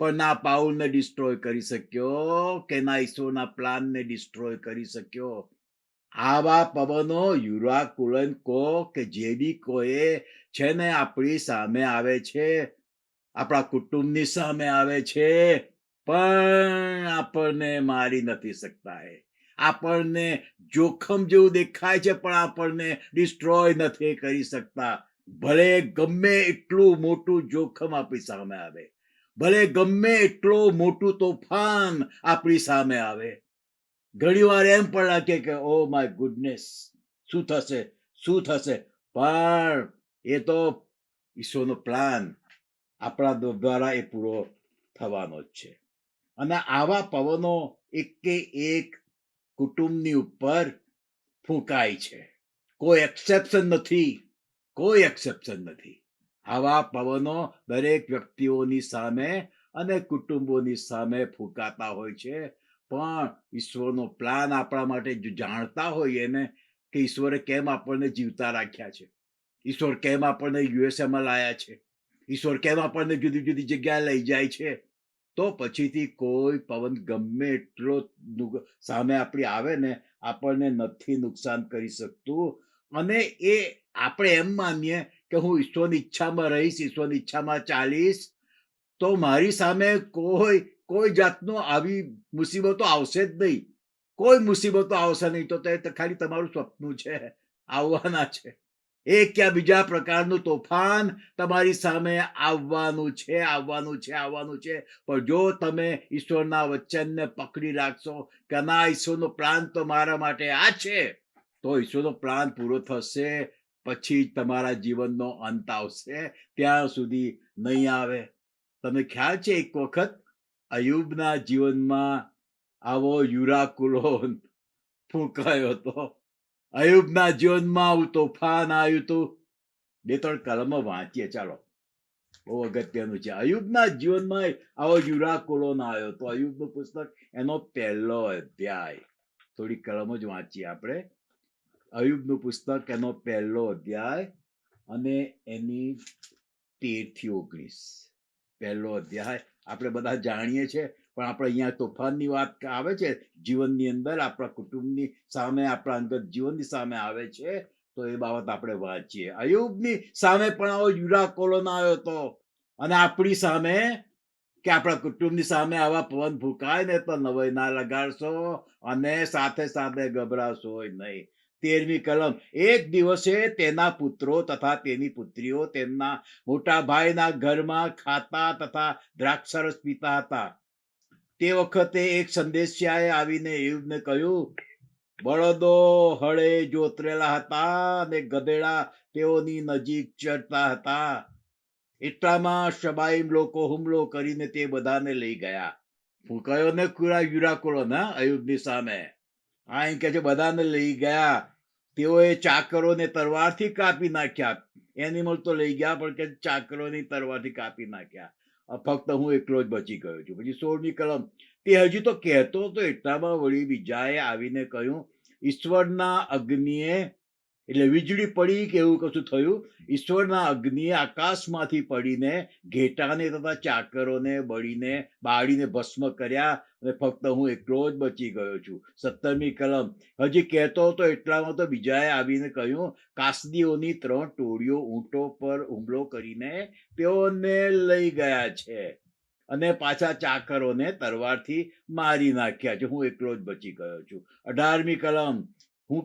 પણ ના પાઉલને ડિસ્ટ્રોય કરી શક્યો કે ના ઈશ્વરના પ્લાનને ડિસ્ટ્રોય કરી શક્યો. આવા પવનો યુરાકુલોન કો કે જે બી કોઈ છે ને આપણી સામે આવે છે, આપણા કુટુંબની સામે આવે છે, પણ આપણને મારી નથી શકતા. આપણને જોખમ જેવું દેખાય છે પણ આપણને ડિસ્ટ્રોય નથી કરી શકતા. ભલે ગમે એટલું મોટું જોખમ આપણી સામે આવે, ભલે ગમે એટલું મોટું તોફાન આપણી સામે આવે, ઘણી વાર એમ પણ લાગે કે ઓ માય ગુડનેસ, શું થશે, પણ એ તો ઈશ્વરનો પ્લાન આપણા દ્વારા એ પૂરો થવાનો જ છે. અને આવા પવનો એકે એક કુટુંબની ઉપર ફૂંકાય છે. કોઈ એક્સેપ્શન નથી, કોઈ એક્સેપ્શન નથી. આવા પવનો દરેક વ્યક્તિઓની સામે અને કુટુંબોની સામે ફૂંકાતા હોય છે. પણ ઈશ્વરનો પ્લાન આપણા માટે જો જાણતા હોઈએ ને કે ઈશ્વરે કેમ આપણને જીવતા રાખ્યા છે, ઈશ્વર કેમ આપણને યુએસએમાં લાયા છે, ઈશ્વર કેમ આપણને જુદી જુદી જગ્યાએ લઈ જાય છે, તો પછીથી કોઈ પવન ગમે એટલો સામે આપણી આવે ને આપણને નથી નુકસાન કરી શકતું. અને એ આપણે એમ માનીએ કે હું ઈશ્વરની ઈચ્છામાં રહીશ, ઈશ્વરની ઈચ્છામાં ચાલીશ, તો મારી સામે કોઈ જાતનો આવી મુસીબતો આવશે જ નહીં. કોઈ મુસીબતો આવશે નહીં. તો તે ખાલી તમારું સ્વપ્ન છે, આવવાના છે. એક કે બીજા પ્રકારનું તોફાન તમારી સામે આવવાનું છે, આવવાનું છે, આવવાનું છે. પણ જો તમે ઈશ્વરના વચનને પકડી રાખશો કે ના, ઈશ્વરનો પ્લાન તો મારા માટે આ છે, તો ઈશ્વરનો પ્લાન પૂરો થશે. પછી જ તમારા જીવનનો અંત આવશે, ત્યાં સુધી નહીં આવે. તમને ખ્યાલ છે એક વખત અયુબના જીવનમાં આવો યુરાકુલોન ફૂંકાયો હતો. અયુબના જીવનમાં આવું તોફાન આવ્યું હતું. 2-3 કલમો વાંચીએ, ચાલો, બહુ અગત્યનું છે. અયુબના જીવનમાં આવો યુરાકુલોન આવ્યો હતો. અયુબનું પુસ્તક એનો 1લો અધ્યાય, થોડી કલમો જ વાંચીએ આપણે. અયુબનું પુસ્તક એનો 1લો અધ્યાય અને એની 13 થી 19. 1લો અધ્યાય આપણે બધા જાણીએ છીએ, પણ આપણે અહીંયા તોફાનની વાત આવે છે જીવનની અંદર, આપણા કુટુંબની સામે, આપણા અંગત જીવનની સામે આવે છે, તો એ બાબત આપણે વાંચીએ. અયુબની સામે પણ આવો યુરાકોલોન આવ્યો હતો. અને આપણી સામે કે આપણા કુટુંબની સામે આવા પવન ફૂંકાય ને તો નવાઈ ના લગાડશો અને સાથે સાથે ગભરાશો નહીં. 13મી કલમ. એક દિવસે તેના પુત્રો તથા તેની પુત્રીઓ તેમના મોટા ભાઈના ઘરમાં ખાતા તથા દ્રાક્ષરસ પીતા હતા. તે વખતે એક સંદેશિયાએ આવીને અયુબને કહ્યું, બળદો હળે જોતરેલા હતા અને ગધેડા તેઓની નજીક ચરતા હતા. એટલામાં શબાઈમ લોકો હુમલો કરીને તે બધાને લઈ ગયા. ફૂંકાયો ને યુરાકોલો ના અયુબની સામે. આ એમ કે છે બધાને લઈ ગયા. તેઓએ ચાકરોને તરવારથી કાપી નાખ્યા. એનિમલ તો લઈ ગયા, પણ કે ચાકરોની તરવારથી કાપી નાખ્યા. ફક્ત હું એકલો જ બચી ગયો છું. પછી 16મી કલમ. તે હજી તો કહેતો હતો, એટલામાં વળી બીજાએ આવીને કહ્યું, ઈશ્વરના અગ્નિએ, એટલે વીજળી પડી કે એવું કશું થયું, ઈશ્વરના અગ્નિએ આકાશમાંથી પડીને ઘેટાને તથા ચાકરોને બાળીને ભસ્મ કર્યા અને ફક્ત હું એકલો જ બચી ગયો છું. 17મી કલમ. હજી કહેતો હતો, એટલામાં તો બીજાએ આવીને કહ્યું, કાસદીઓની 3 ટોળીઓ ઊંટો પર હુમલો કરીને તેઓને લઈ ગયા છે અને પાછા ચાકરોને તરવારથી મારી નાખ્યા છે. હું એકલો જ બચી ગયો છું. 18મી કલમ. હું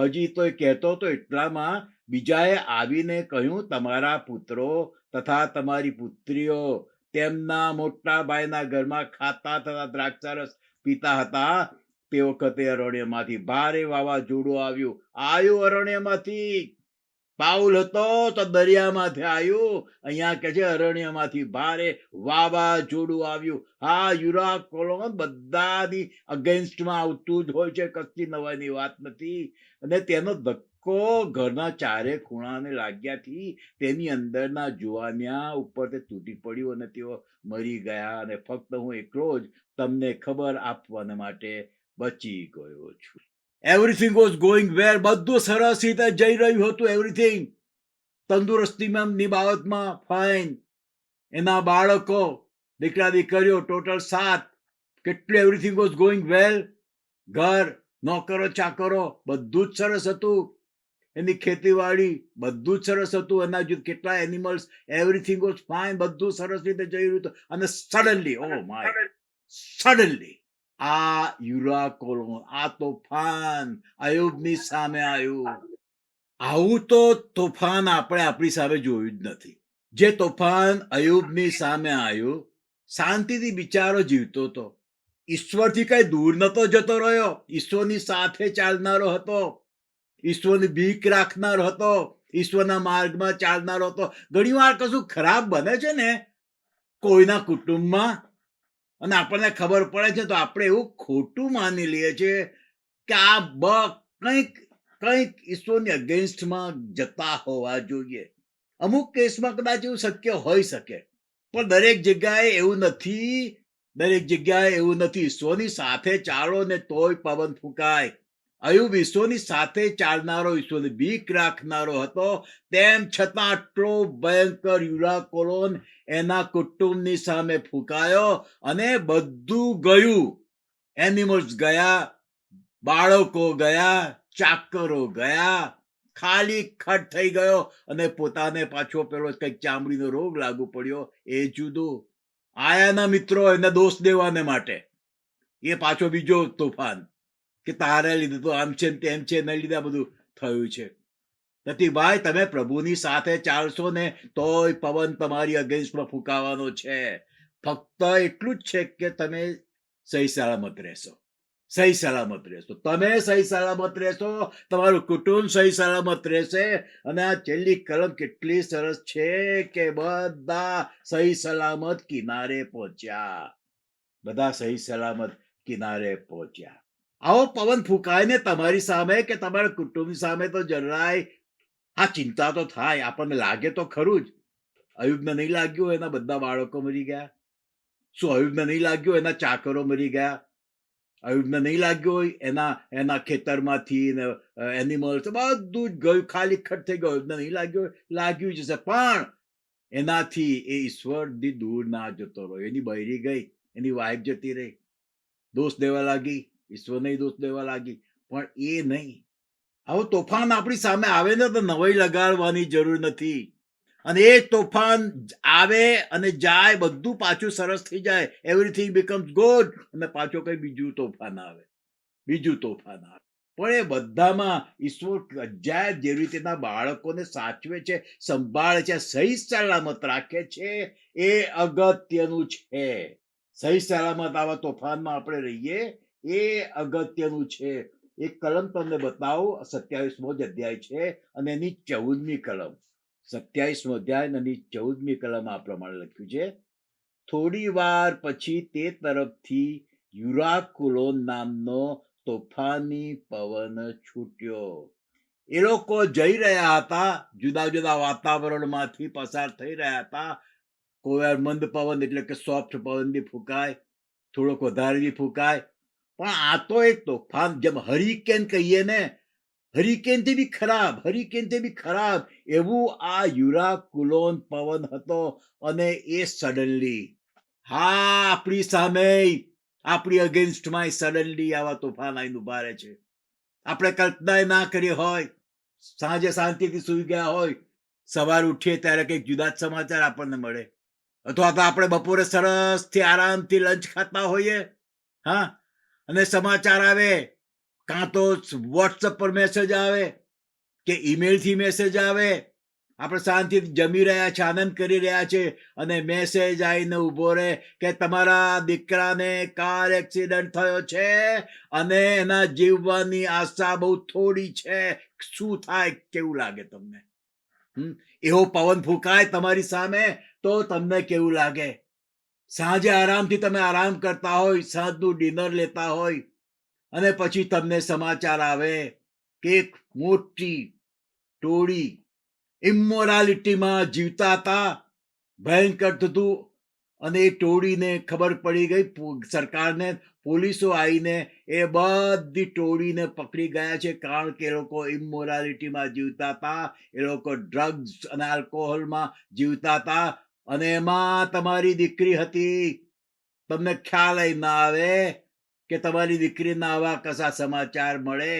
હજી તો કહેતો હતો, એટલામાં બીજાએ આવીને કહ્યું, તમારા પુત્રો તથા તમારી પુત્રીઓ તેમના મોટા ભાઈના ઘરમાં ખાતા તથા દ્રાક્ષરસ પીતા હતા. તે વખતે અરણ્યમાંથી ભારે વાવાઝોડું આવ્યું. અરણ્યમાંથી. પાઉલ હતો તો દરિયામાંથી આવ્યું. અહીંયા કે છે અરણ્યમાંથી ભારે વાવાઝોડું આવ્યું. હા, યુરાકોલોન બધાની અગેન્સ્ટમાં આવતું જ હોય છે, કશી નવાઈની વાત નથી. અને તેનો ધક્કો ઘરના ચારે ખૂણાને લાગ્યાથી તેની અંદરના જુવાનિયા ઉપર તે તૂટી પડ્યું અને તેઓ મરી ગયા. અને ફક્ત હું એકલો જ તમને ખબર આપવાને માટે બચી ગયો છું. એવરીથિંગ વોઝ ગોઈંગ વેલ. બધું સરસ રીતે જઈ રહ્યું હતું. એવરીથિંગ તંદુરસ્તીની બાબતમાં ફાઇન. એના બાળકો, દીકરા દીકરીઓ ટોટલ 7. કેટલું એવરીથિંગ વોઝ ગોઈંગ વેલ. ઘર, નોકરો ચાકરો બધું જ સરસ હતું. એની ખેતીવાડી બધું જ સરસ હતું. એના કેટલા એનિમલ્સ, એવરીથિંગ વોઝ ફાઇન. બધું સરસ રીતે જઈ રહ્યું હતું. અને સડનલી, ઓ માય, સડનલી આ યુરાકોલોન, આ તોફાન અયુબની સામે આવ્યું. આવું તો તોફાન આપણે આપણી સામે જોયું જ નથી. જે તોફાન અયુબની સામે આવ્યું, શાંતિથી બિચારો જીવતો હતો. ઈશ્વરથી કઈ દૂર નતો જતો રહ્યો. ઈશ્વરની સાથે ચાલનારો હતો. ઈશ્વરની બીક રાખનાર હતો. ઈશ્વરના માર્ગમાં ચાલનારો તો ઘણી વાર કશું ખરાબ બને છે ને કોઈના કુટુંબમાં, અને આપણને ખબર પડે છે તો આપણે એવું ખોટું માની લઈએ છીએ કે આ કંઈક કંઈક ઈશ્વરની અગેન્સ્ટમાં જતા હોવા જોઈએ. અમુક કેસમાં કદાચ એવું શક્ય હોઈ શકે, પણ દરેક જગ્યાએ એવું નથી. દરેક જગ્યાએ એવું નથી. ઈશ્વરની સાથે ચાલો ને તોય પવન ફૂંકાય. અયુબ ઈશ્વરની સાથે ચાલનારો, ઈશ્વરની બીક રાખનારો હતો, તેમ છતાં આટલો ભયંકર યુરાકોલોન એના કુટુંબની સામે ફૂંકાયો અને બધું ગયું. એનિમલ્સ ગયા, બાળકો ગયા, ચાકરો ગયા, ખાલી ખટ થઈ ગયો, અને પોતાને પાછો પેલો કંઈક ચામડીનો રોગ લાગુ પડ્યો. એ જુદું. આયાના મિત્રો એને દોષ દેવાને માટે, એ પાછો બીજો તોફાન કે તારે લીધે તો આમ છે તેમ છે, એના લીધે બધું થયું છે. નથી ભાઈ, તમે પ્રભુની સાથે ચાલશો ને તોય પવન તમારી અગેન્સ્ટમાં ફૂંકાવાનો છે. ફક્ત એટલું જ છે કે તમે સહી સલામત રહેશો. સહી સલામત રહેશો. તમે સહી સલામત રહેશો, તમારું કુટુંબ સહી સલામત રહેશે. અને આ છેલ્લી કલમ કેટલી સરસ છે કે બધા સહી સલામત કિનારે પહોંચ્યા. બધા સહી સલામત કિનારે પહોંચ્યા. આવો પવન ફૂંકાય ને તમારી સામે કે તમારા કુટુંબની સામે તો જરાય આ ચિંતા તો થાય. આપણને લાગે તો ખરું જ. અયુબને નહીં લાગ્યું એના બધા બાળકો મરી ગયા? શું અયુબને નહીં લાગ્યું એના ચાકરો મરી ગયા? અયુબને નહીં લાગ્યું એના ખેતરમાંથી એનિમલ્સ બધું જ ગયું, ખાલી ખટ થઈ ગયું. અયુબને નહીં લાગ્યું? લાગ્યું જ હશે, પણ એનાથી એ ઈશ્વરથી દૂર ના જતો રહ્યો. એની બૈરી ગઈ, એની વાઈફ જતી રહી, દોષ દેવા લાગી, ઈશ્વર નહીં દોષ દેવા લાગી. પણ એ નહીં. આવો તોફાન આપણી સામે આવે ને તો નવાઈ લગાડવાની જરૂર નથી. અને એ તોફાન આવે અને જાય, બધું પાછું સરસ થઈ જાય, એવરીથિંગ બીકમ્સ ગુડ, અને પાછો કઈ બીજું તોફાન આવે, બીજું તોફાન આવે. પણ એ બધામાં ઈશ્વર અજાયબ જેવી રીતે બાળકોને સાચવે છે, સંભાળે છે, સહી સલામત રાખે છે. એ અગત્યનું છે. સહી સલામત આવા તોફાનમાં આપણે રહીએ, એ અગત્યનું છે. એક કલમ તમને બતાવું, 27મો જ અધ્યાય છે અને એની 14મી કલમ. 27મો અધ્યાય અને 14મી કલમ આ પ્રમાણે લખ્યું છે. થોડી વાર પછી તે તરફથી યુરાકુલોન નામનો તોફાની પવન છૂટ્યો. એ લોકો જઈ રહ્યા હતા, જુદા જુદા વાતાવરણમાંથી પસાર થઈ રહ્યા હતા. કોઈ વાર મંદ પવન એટલે કે સોફ્ટ પવન બી ફૂંકાય, થોડોક વધારે બી ફૂંકાય. પણ આ તો એક તોફાન, જેમ હરિકેન કહીએ ને, હરિકેનથી બી ખરાબ, હરિકેનથી બી ખરાબ એવું આ યુરાકુલોન પવન હતો. અને એ સડનલી, હા, આપણી સામે, આપણી અગેન્સ્ટમાં સડનલી આવા તોફાન આવીને ઉભા રહે છે. આપણે કલ્પના ના કરી હોય, સાંજે શાંતિથી સુઈ ગયા હોય, સવાર ઉઠીએ ત્યારે કંઈક જુદા જ સમાચાર આપણને મળે. અથવા તો આપણે બપોરે સરસથી આરામથી લંચ ખાતા હોઈએ, હા, અને સમાચાર આવે, કાં તો વોટ્સઅપ પર મેસેજ આવે કે ઈમેલથી મેસેજ આવે. આપણે શાંતિથી જમી રહ્યા છે, આનંદ કરી રહ્યા છે, અને મેસેજ આવીને ઉભો રહે કે તમારા દીકરાને કાર એક્સિડન્ટ થયો છે અને એના જીવવાની આશા બહુ થોડી છે. શું થાય? કેવું લાગે તમને? એવો પવન ફૂંકાય તમારી સામે તો તમને કેવું લાગે? સાંજે આરામથી તમે આરામ કરતા હોય, સાંજનું ડિનર લેતા હોય, અને પછી તમને સમાચાર આવે કે એક મોટી ટોળી ઇમોરાલિટીમાં જીવતા હતા, ભયંકર થતું. અને એ ટોળીને ખબર પડી ગઈ, સરકારને, પોલીસો આવીને એ બધી ટોળીને પકડી ગયા છે. કારણ કે એ લોકો ઇમોરાલિટીમાં જીવતા હતા, એ લોકો ડ્રગ્સ અને આલ્કોહોલમાં જીવતા હતા. અને એમાં તમારી દીકરી હતી. તમને ખ્યાલ ના આવે કે તમારી દીકરીના આવા કશા સમાચાર મળે,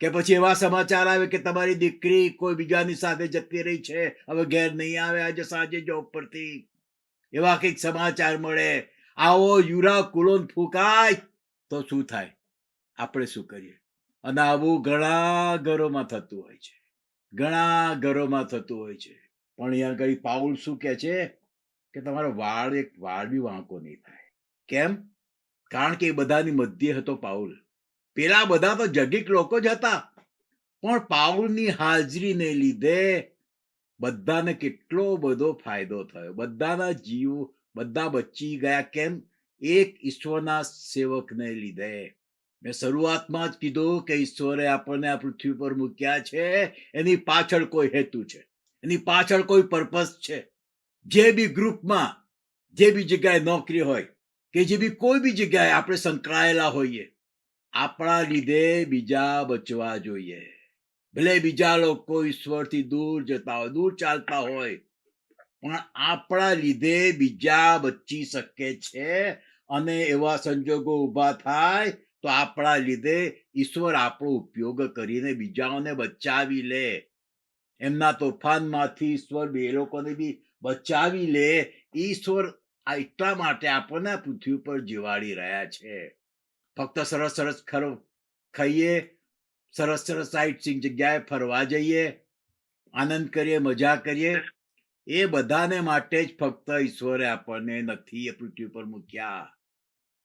કે પછી એવા સમાચાર આવે કે તમારી દીકરી કોઈ બીજાની સાથે જતી રહી છે, હવે ઘેર નહીં આવે આજે સાંજે જોબ પરથી, એવા કંઈક સમાચાર મળે. આવો યુરાકુલોન ફૂંકાય તો શું થાય? આપણે શું કરીએ? અને આવું ઘણા ઘરોમાં થતું હોય છે, ઘણા ઘરોમાં થતું હોય છે. પણ અહીંયા આગળ પાઉલ શું કહે છે કે તમારો એક વાળ બી વાંકો નહીં થાય. કેમ? કારણ કે એ બધાની મધ્ય હતો પાઉલ. પેલા બધા તો જગીક લોકો જ હતા, પણ પાઉલની હાજરીને લીધે બધાને કેટલો બધો ફાયદો થયો. બધાના જીવ બધા બચી ગયા. કેમ? એક ઈશ્વરના સેવકને લીધે. મેં શરૂઆતમાં જ કીધું કે ઈશ્વરે આપણને આ પૃથ્વી પર મૂક્યા છે, એની પાછળ કોઈ હેતુ છે, એની પાછળ કોઈ પર્પસ છે. જે બી ગ્રુપમાં, જે બી જગ્યાએ નોકરી હોય કે જે બી કોઈ બી જગ્યાએ આપણે સંકળાયેલા હોઈએ, આપણા લીધે બીજા બચવા જોઈએ. ભલે બીજા લોકો ઈશ્વરથી દૂર જતા હોય, દૂર ચાલતા હોય, પણ આપણા લીધે બીજા બચી શકે છે. અને એવા સંજોગો ઊભા થાય તો આપણા લીધે ઈશ્વર આપણો ઉપયોગ કરીને બીજાઓને બચાવી લે. એમના તોફાનમાંથી ઈશ્વર બે લોકોને બી બચાવી લે. ઈશ્વર એટલા માટે આપણને પૃથ્વી પર જીવાડી રહ્યા છે. ફક્ત સરસ સરસ ખાઈએ, સરસ સરસ સાઇટ સીઈંગ જગ્યાએ ફરવા જઈએ, આનંદ કરીએ, મજા કરીએ, એ બધાને માટે જ ફક્ત ઈશ્વરે આપણને નથી એ પૃથ્વી પર મૂક્યા.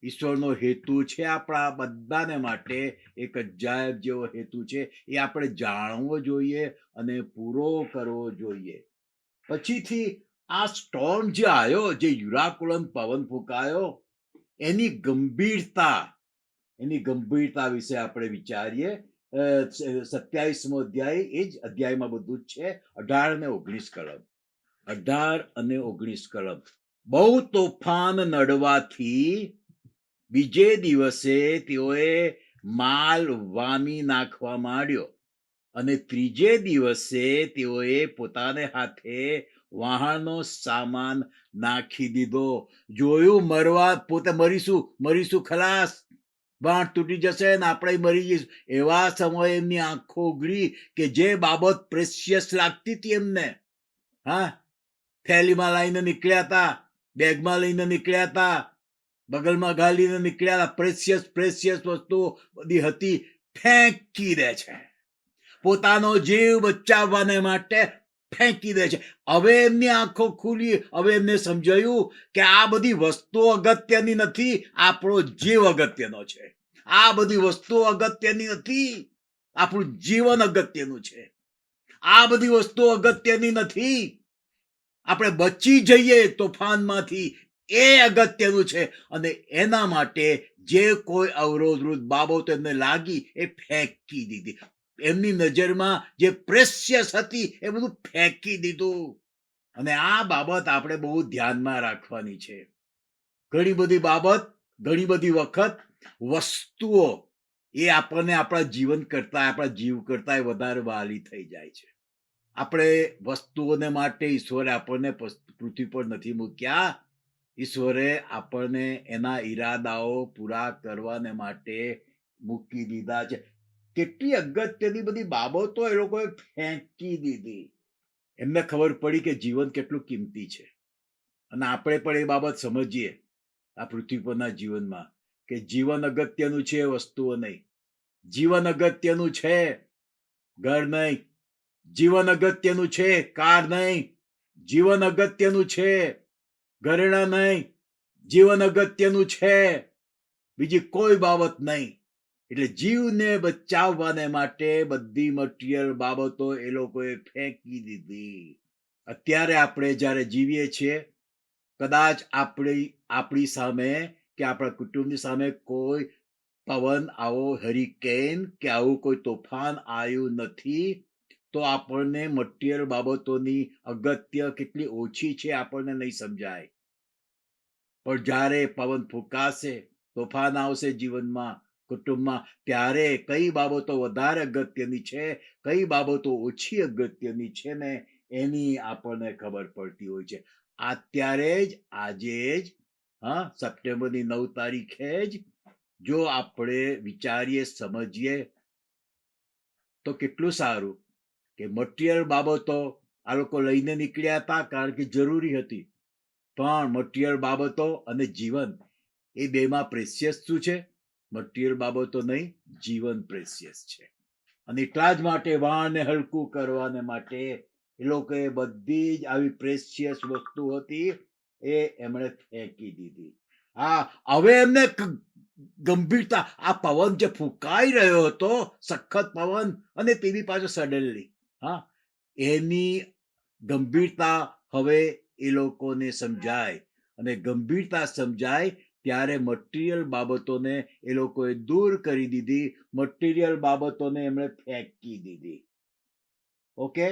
ઈશ્વરનો હેતુ છે આપણા બધાને માટે એક અજાયબ જેવો હેતુ છે. એ આપણે જાણવો જોઈએ અને પૂરો કરવો જોઈએ. પછીથી આ સ્ટોર્મ જે આવ્યો, જે યુરાકુલમ પવન ફૂંકાયો, એની ગંભીરતા વિશે આપણે વિચારીએ. 27મો અધ્યાય, એ જ અધ્યાયમાં બધું જ છે. 18 અને 19 કલમ. 18 અને 19 કલમ. બહુ તોફાન નડવાથી બીજે દિવસે તેઓએ માલ વામી નાખવા માંડ્યો, અને ત્રીજે દિવસે તેઓએ પોતાને હાથે વહાણનો સામાન નાખી દીધો. જોયું, પોતે મરીશું ખલાસ, વાણ તૂટી જશે ને આપણે મરી જઈશું. એવા સમયે એમની આંખો ઉઘડી કે જે બાબત પ્રેશિયસ લાગતી હતી એમને, થેલીમાં લઈને નીકળ્યા હતા, બેગમાં લઈને નીકળ્યા હતા, બગલમાં ગાલીને નીકળ્યા, પ્રેશિયસ વસ્તુઓ બધી હતી, ફેંકી દે છે. પોતાનો જીવ બચાવવાને માટે ફેંકી દે છે. હવે એમની આંખો ખુલી. હવે એમને સમજાયું કે આ બધી વસ્તુઓ અગત્યની નથી, આપણો જીવ અગત્યનો છે. આ બધી વસ્તુઓ અગત્યની નથી, આપણું જીવન અગત્યનું છે. આ બધી વસ્તુઓ અગત્યની નથી, આપણે બચી જઈએ તોફાનમાંથી, એ અગત્યનું છે. અને એના માટે જે કોઈ અવરોધરૂપ બાબતો એમને લાગી એ ફેંકી દીધી. એમની નજરમાં જે પ્રેશિયસ હતી એ બધું ફેંકી દીધું. અને આ બાબત આપણે બહુ ધ્યાનમાં રાખવાની છે. ઘણી બધી વખત વસ્તુઓ એ આપણને આપણા જીવ કરતા વધારે વાલી થઈ જાય છે. આપણે વસ્તુઓને માટે ઈશ્વરે આપણને પૃથ્વી પર નથી મૂક્યા. ઈશ્વરે આપણને એના ઈરાદાઓ પૂરા કરવાને માટે મૂકી દીધા છે. કેટલી અગત્યની બધી બાબતો એ લોકોએ ફેંકી દીધી. એમને ખબર પડી કે જીવન કેટલું કિંમતી છે. અને આપણે પણ એ બાબત સમજીએ આ પૃથ્વી પરના જીવનમાં કે જીવન અગત્યનું છે, વસ્તુઓ નહીં. જીવન અગત્યનું છે, ઘર નહીં. જીવન અગત્યનું છે, કાર નહીં. જીવન અગત્યનું છે, ઘરેણા નહીં. જીવન અગત્યનું છે, બીજી કોઈ બાબત નહીં. એટલે જીવને બચાવવાને માટે બધી મટીરિયલ બાબતો એ લોકોએ ફેંકી દીધી. અત્યારે આપણે જ્યારે જીવીએ છીએ, કદાચ આપણી સામે કે આપણા કુટુંબની સામે કોઈ પવન, આવો હરિકેન કે આવું કોઈ તોફાન આવ્યું નથી, તો આપણને મટીરિયલ બાબતોની અગત્ય કેટલી ઓછી છે આપણને નહીં સમજાય. પણ જ્યારે પવન ફૂંકાશે, તોફાન આવશે જીવનમાં, કુટુંબમાં, ત્યારે કઈ બાબતો વધારે અગત્યની છે, કઈ બાબતો ઓછી અગત્યની છે ને એની આપણને ખબર પડતી હોય છે. અત્યારે જ, આજે જ, સપ્ટેમ્બરની 9 તારીખે જ જો આપણે વિચારીએ, સમજીએ તો કેટલું સારું કે મટીરિયલ બાબતો આ લોકો લઈને નીકળ્યા હતા કારણ કે જરૂરી હતી. પણ મટીરિયલ બાબતો અને જીવન, એ બેમાં પ્રેશિયસ શું છે? મટીરિયલ બાબતો નહીં, જીવન પ્રેશિયસ છે. અને એટલા જ માટે વાણને હલકું કરવાને માટે એ લોકોએ બધી જ આવી પ્રેશિયસ વસ્તુ હતી એ એમણે ફેંકી દીધી. હા, હવે એમને ગંભીરતા, આ પવન જે ફૂંકાઈ રહ્યો હતો, સખત પવન, અને તેની પાછળ સડનલી, હા, એની ગંભીરતા હવે એ લોકોને સમજાય, અને ગંભીરતા સમજાય ત્યારે મટીરિયલ બાબતોને એ લોકોએ દૂર કરી દીધી, મટીરિયલ બાબતોને એમણે ફેંકી દીધી. ઓકે,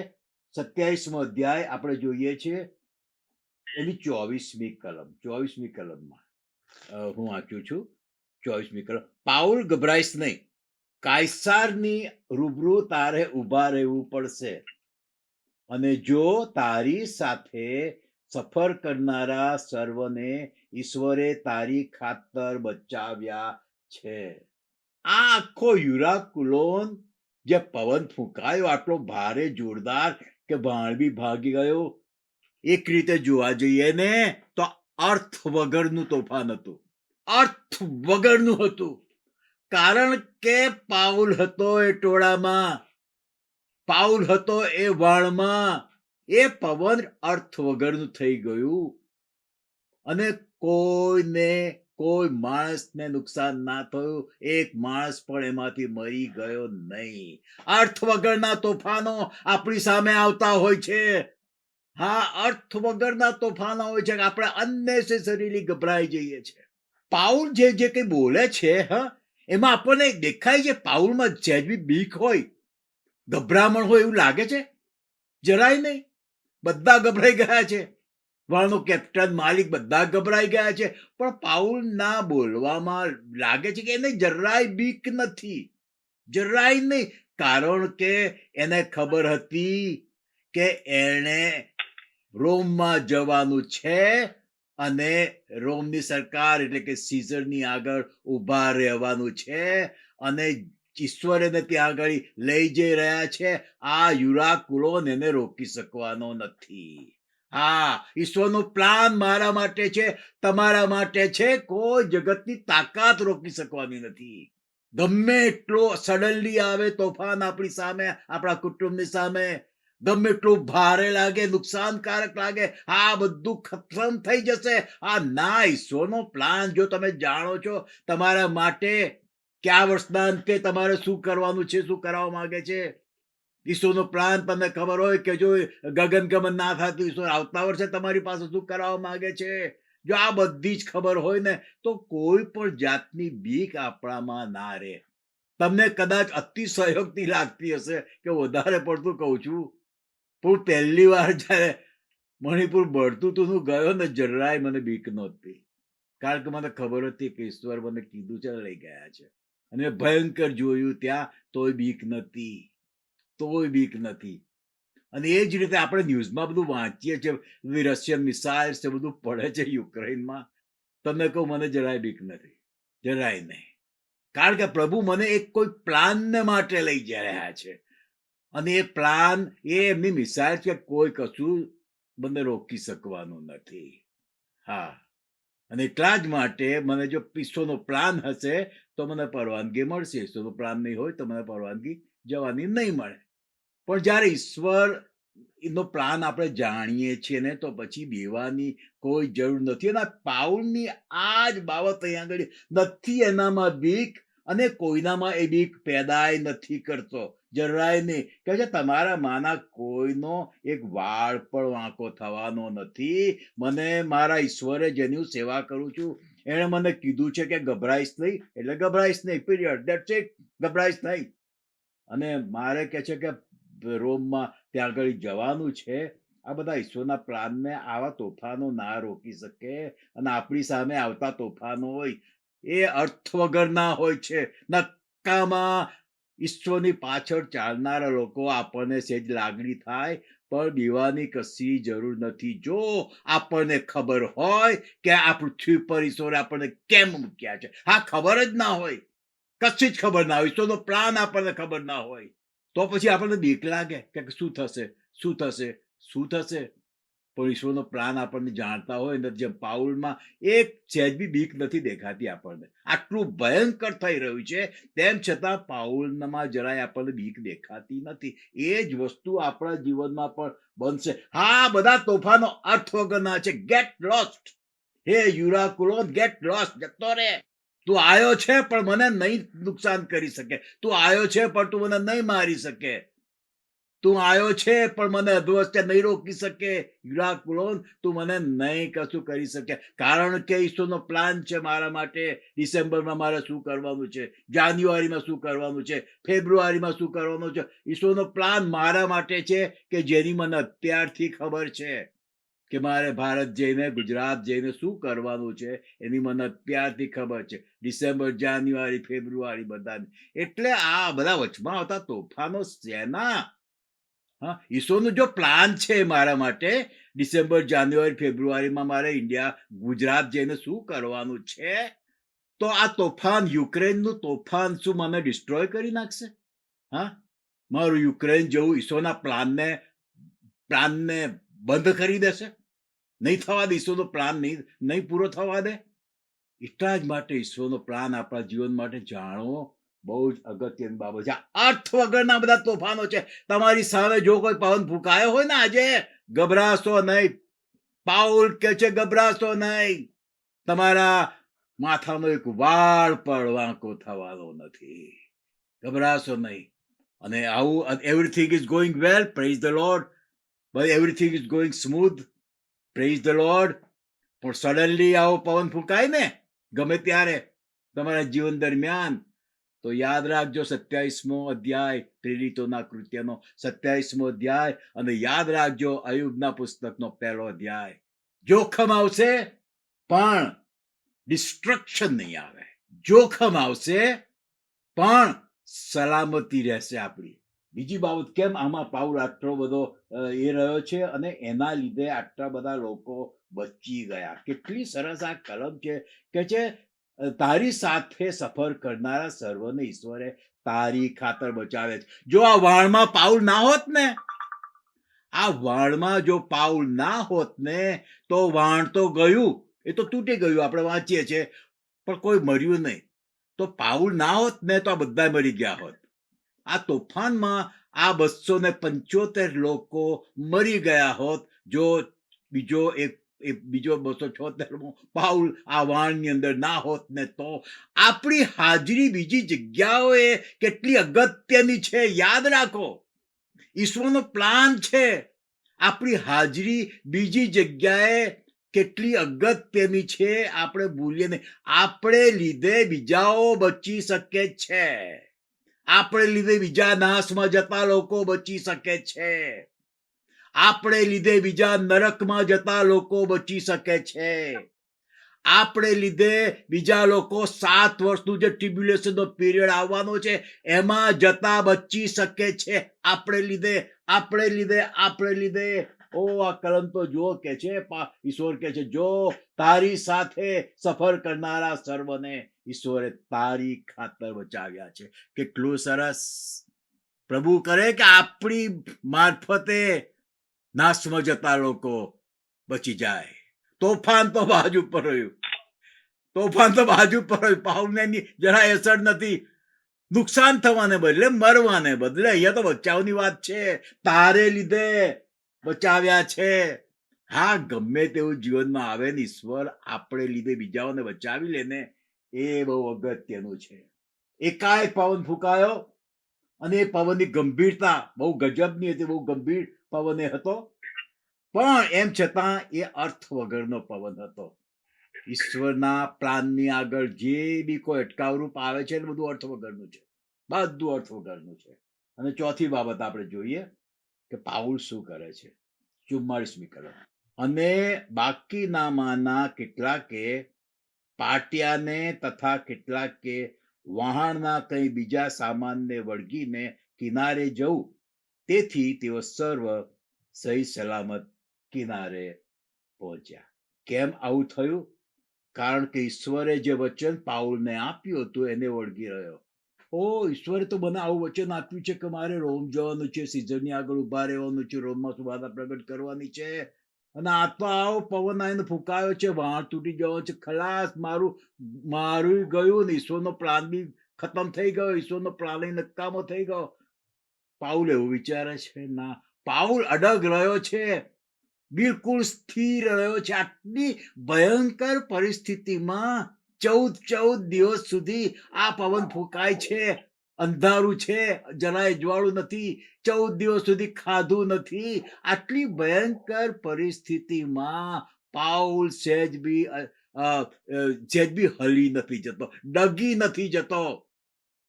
27મો અધ્યાય આપણે જોઈએ છીએ, એની 24મી કલમમાં હું વાંચું છું. 24મી કલમ. પાઉલ, ગભરાઈશ નહીં, કાયસારની રૂબરૂ તારે ઊભા રહેવું પડશે, અને જો તારી સાથે સફર કરનારા સર્વને ઈશ્વરે તારી ખાતર બચાવ્યા છે. આ આખો યુરાકુલોન જે પવન ફૂંકાયો, આટલો ભારે જોરદાર કે ભાણબી ભાગી ગયો, એક રીતે જોવા જઈએ ને તો અર્થ વગરનું તોફાન હતું, અર્થ વગરનું હતું. કારણ કે પાઉલ હતો એ ટોળામાં, પાઉલ હતો એ વાળમાં, એ પવન અર્થ વગરનું થઈ ગયું, અને કોઈ માણસને નુકસાન ના થયું, એક માણસ પણ એમાંથી મરી ગયો નહીં. અર્થ વગરના તોફાનો આપણી સામે આવતા હોય છે. હા, અર્થ વગરના તોફાનો હોય છે, આપણે અનનેસેસરીલી ગભરાઈ જઈએ છીએ. પાઉલ જે કંઈ બોલે છે, હા, એમાં આપણને દેખાય છે પાઉલમાં સહેજ બી બીક હોય, ગભરામણ હોય એવું લાગે છે? જરાય નહીં. બધા ગભરાઈ ગયા છે, વાળનો કેપ્ટન, માલિક, બધા ગભરાઈ ગયા છે, પણ પાઉલના બોલવામાં લાગે છે કે એને જરાય બીક નથી, જરાય નહીં. કારણ કે એને ખબર હતી કે એને રોમમાં જવાનું છે, અને રોમની સરકાર એટલે કે સીઝરની આગળ ઊભા રહેવાનું છે, અને ઈશ્વર એને ત્યાં આગળ લઈ જઈ રહ્યા છે. આ યુરાકુલોન એને રોકી શકવાનો નથી. હા, ઈશ્વરનો પ્લાન મારા માટે છે, તમારા માટે છે, કોઈ જગતની તાકાત રોકી શકવાની નથી. ગમે એટલો સડનલી આવે તોફાન આપણી સામે, આપણા કુટુંબની સામે, ગમે એટલું ભારે લાગે, નુકસાનકારક લાગે, આ બધું ખતમ થઈ જશે. આ ના, ઈશ્વરનો પ્લાન જો તમે જાણો છો તમારા માટે, કયા વર્ષના અંતે તમારે શું કરવાનું છે, શું કરવા માંગે છે, ઈશ્વરનો પ્લાન તમને ખબર હોય કે જો ગગનગમન ના થાય તો ઈશ્વર આવતા વર્ષે તમારી પાસે શું કરવા માંગે છે, જો આ બધી જ ખબર હોય ને તો કોઈ પણ જાતની બીક આપણામાં ના રહે. તમને કદાચ અતિશયોક્તિ લાગતી હશે કે વધારે પડતું કહું છું, પણ પહેલી વાર જયારે મણિપુર બળતું તું હું ગયો ને, જરાય મને બીક નહોતી. કારણ કે મને ખબર હતી કે ઈશ્વર મને કીધું છે, લઈ ગયા છે, અને ભયંકર જોયું ત્યાં, તોય બીક નથી, તોય બીક નથી. અને એ જ રીતે આપણે ન્યૂઝમાં બધું વાંચીએ છીએ, રશિયન મિસાઇલ્સ છે, બધું પડે છે યુક્રેનમાં. તમને કહું, મને જરાય બીક નથી, જરાય નહીં. કારણ કે પ્રભુ મને એક કોઈ પ્લાનને માટે લઈ જઈ રહ્યા છે, અને એ પ્લાન, એ એમની મિસાઇલ કે કોઈ કશું મને રોકી શકવાનું નથી. હા, અને એટલા જ માટે મને જો ઈશ્વરનો પ્લાન હશે તો મને પરવાનગી મળશે, ઈશ્વરનો પ્લાન નહીં હોય તો મને પરવાનગી જવાની નહીં મળે. પણ જ્યારે ઈશ્વર નો પ્લાન આપણે જાણીએ છીએ ને, તો પછી બીવાની કોઈ જરૂર નથી. અને પાઉલની આ જ બાબત અહીંયા આગળ નથી, એનામાં બીક, અને કોઈનામાં એ બીક પેદાય નથી કરતો, જરાય નહીં. કહે છે તમારા માના કોઈનો એક વાળ પણ વાંકો થવાનો નથી. મને મારા ઈશ્વરે જેની હું સેવા કરું છું, એણે મને કીધું છે કે ગભરાઈશ નહીં, એટલે ગભરાઈશ નહીં, પીરિયડ, ધેટ્સ ઇટ, ગભરાઈશ નહીં. અને મારે કે છે કે રોમમાં ત્યાં આગળ જવાનું છે. આ બધા ઈશ્વરના પ્લાનને આવા તોફાનો ના રોકી શકે, અને આપણી સામે આવતા તોફાનો હોય એ અર્થ વગરના હોય છે, નક્કામાં. ઈશ્વરની પાછળ ચાલનારા લોકો આપણને સેજ લાગણી થાય, પણ બીવાની કશી જરૂર નથી. જો આપણને ખબર હોય કે આ પૃથ્વી પર ઈશ્વરે આપણને કેમ મૂક્યા છે, હા, ખબર જ ના હોય, કશી જ ખબર ના હોય, ઈશ્વરનો પ્લાન આપણને ખબર ના હોય, તો પછી આપણને બીક લાગે કે શું થશે, શું થશે, શું થશે. પણ ઈશ્વરનો પ્લાન આપણને જાણતા હોય ને, જેમ પાઉલમાં એક સહેજ બી બીક નથી દેખાતી આપણને, આટલું ભયંકર થઈ રહ્યું છે તેમ છતાં પાઉલમાં જરાય આપણને બીક દેખાતી નથી. એ જ વસ્તુ આપણા જીવનમાં પણ બનશે. હા, બધા તોફાનો અર્થ વગરના છે, ગેટ લોસ્ટ. હે યુરાકુલોન, ગેટ લોસ્ટ, જતો રે. તું આયો છે પણ મને નહીં નુકસાન કરી શકે. તું આયો છે પણ તું મને નહીં મારી શકે. તું આયો છે પણ મને અધવસ્તે નહીં રોકી શકે. યુરાકુલોન, તું મને નહીં કશું કરી શકે. કારણ કે ઈશ્વરનો પ્લાન છે મારા માટે. ડિસેમ્બરમાં મારે શું કરવાનું છે, જાન્યુઆરીમાં શું કરવાનું છે, ફેબ્રુઆરીમાં શું કરવાનું છે. ઈશ્વરનો પ્લાન મારા માટે છે કે જેની મને અત્યારથી ખબર છે કે મારે ભારત જઈને, ગુજરાત જઈને શું કરવાનું છે એની મને અત્યારથી ખબર છે. ડિસેમ્બર, જાન્યુઆરી, ફેબ્રુઆરી બધાને. એટલે આ બધા વચમાં આવતા તોફાનો શેના? હા, ઈશ્વરનો જો પ્લાન છે મારા માટે, ડિસેમ્બર, જાન્યુઆરી, ફેબ્રુઆરીમાં મારે ઇન્ડિયા, ગુજરાત જઈને શું કરવાનું છે, તો આ તોફાન, યુક્રેનનું તોફાન શું મને ડિસ્ટ્રોય કરી નાખશે? હા, મારું યુક્રેન જેવું ઈશ્વરના પ્લાનને બંધ કરી દેશે? નહીં થવા દે. ઈશ્વરનો પ્લાન નહીં પૂરો થવા દે. એટલા જ માટે ઈશ્વરનો પ્લાન આપણા જીવન માટે જાણવો બહુ જ અગત્યની બાબત છે. અર્થ વગરના બધા તોફાનો છે. તમારી સામે જો કોઈ પવન ફૂંકાયો હોય ને આજે, ગભરાશો નહીં. પાઉલ કે છે ગભરાશો નહીં. તમારા માથાનો એક વાળ પણ વાંકો થવાનો નથી. ગભરાશો નહીં. અને આવું everything is going well, praise the lord. but everything is going smooth, praise the Lord. પણ સડનલી આવો પવન ફૂંકાય ને ગમે ત્યારે તમારા જીવન દરમિયાન, તો યાદ રાખજો 27મો અધ્યાય, પ્રેરિતોના કૃત્યનો 27મો અધ્યાય, અને યાદ રાખજો અયુબના પુસ્તકનો 1લો અધ્યાય. જોખમ આવશે પણ ડિસ્ટ્રક્શન નહીં આવે. જોખમ આવશે પણ સલામતી રહેશે આપણી. બીજી બાબત, કેમ આમાં પાઉલ આટલો બધો એ રહ્યો છે અને એના લીધે આટલા બધા લોકો બચી ગયા. કેટલી સરસ આ કલમ છે કે છે તારી સાથે સફર કરનારા સર્વને ઈશ્વરે તારી ખાતર બચાવે છે. જો આ વાણમાં પાઉલ ના હોત ને, આ વાણમાં જો પાઉલ ના હોત ને, તો વાણ તો ગયું, એ તો તૂટી ગયું, આપણે વાંચીએ છીએ, પણ કોઈ મર્યું નહીં. તો પાઉલ ના હોત ને તો આ બધા મરી ગયા હોત. આ તોફાનમાં આ 275 લોકો મરી ગયા હોત જો બીજો 276મો પાઉલ આ વાણની અંદર ના હોત ને. તો આપણી હાજરી બીજી જગ્યાઓએ કેટલી અગત્યની છે, યાદ રાખો. ઈશ્વરનો પ્લાન છે. આપણી હાજરી બીજી જગ્યાએ કેટલી અગત્યની છે, આપણે ભૂલીએ નહીં. આપણે લીધે બીજાઓ બચી શકે છે. આપણે લીધે બીજા નાશમાં જતા લોકો બચી શકે છે. આપણે લીધે બીજા નરકમાં જતા લોકો બચી શકે છે. આપણે લીધે બીજા લોકો 7 વર્ષનું જે ટ્રિબ્યુલેશનનો પીરિયડ આવવાનો છે એમાં જતા બચી શકે છે. આપણે લીધે. ઓ આ કલમ તો જુઓ કે છે, ઈશ્વર કે છે, જો તારી સાથે સફર કરનારા સર્વને ઈશ્વરે તારી ખાતર બચાવ્યા છે. કેટલું સરસ. પ્રભુ કરે કે આપણી મારફતે નાશમાં જતા લોકો બચી જાય. તોફાન તો બાજુ પર રહ્યું. પાઉલને જરા અસર નથી. નુકસાન થવાને બદલે, મરવાને બદલે અહીંયા તો બચાવની વાત છે. તારે લીધે બચાવ્યા છે. હા, ગમે તેવું જીવનમાં આવે ને, ઈશ્વર આપણે લીધે બીજાઓને બચાવી લે ને, એ બહુ અગત્યનું છે. એકાએક પવન ફૂંકાયો અને એ પવનની ગંભીરતા બહુ ગજબની હતી. બહુ ગંભીર પવન એ હતો, પણ એમ છતાં એ અર્થ વગરનો પવન હતો. ઈશ્વરના પ્લાનની આગળ જે બી કોઈ અટકાવરૂપ આવે છે, બધું અર્થ વગરનું છે. બધું અર્થ વગરનું છે. અને ચોથી બાબત આપણે જોઈએ કે પાઉલ શું કરે છે. 44મી કલમ. અને બાકીનામાંના કેટલાકે પાટિયાને તથા કેટલાકે વહાણના કંઈ બીજા સામાનને વળગીને કિનારે જવું, તેથી તેઓ સર્વ સહી સલામત કિનારે પહોંચ્યા. કેમ આવું થયું? કારણ કે ઈશ્વરે જે વચન પાઉલને આપ્યું હતું એને વળગી રહ્યો. ઈશ્વરે તો મને આવું વચન આપ્યું છે કે મારે રોમ જવાનું છે, સીઝરની આગળ ઉભા રહેવાનું છે, રોમમાં સુવાર્તા પ્રગટ કરવાની છે, અને આ તો આવો પવન આવીને ફૂંકાયો છે, વાણ તૂટી જવાનો છે, ખલાસ, મારું ગયું ને ઈશ્વરનો પ્લાન બી ખતમ થઈ ગયો. ઈશ્વરનો પ્લાન નકામો થઈ ગયો. પાઉલ એવું વિચારે છે? ના, પાઉલ અડગ રહ્યો છે. બિલકુલ સ્થિર રહ્યો છે. આટલી ભયંકર પરિસ્થિતિમાં 14 દિવસ સુધી આ પવન ફૂંકાય છે, અંધારું છે, જરાય જ્વાળું નથી, 14 દિવસ સુધી ખાધું નથી. આટલી ભયંકર પરિસ્થિતિમાં પાઉલ સહેજ બી હલી નથી જતો, ડગી નથી જતો,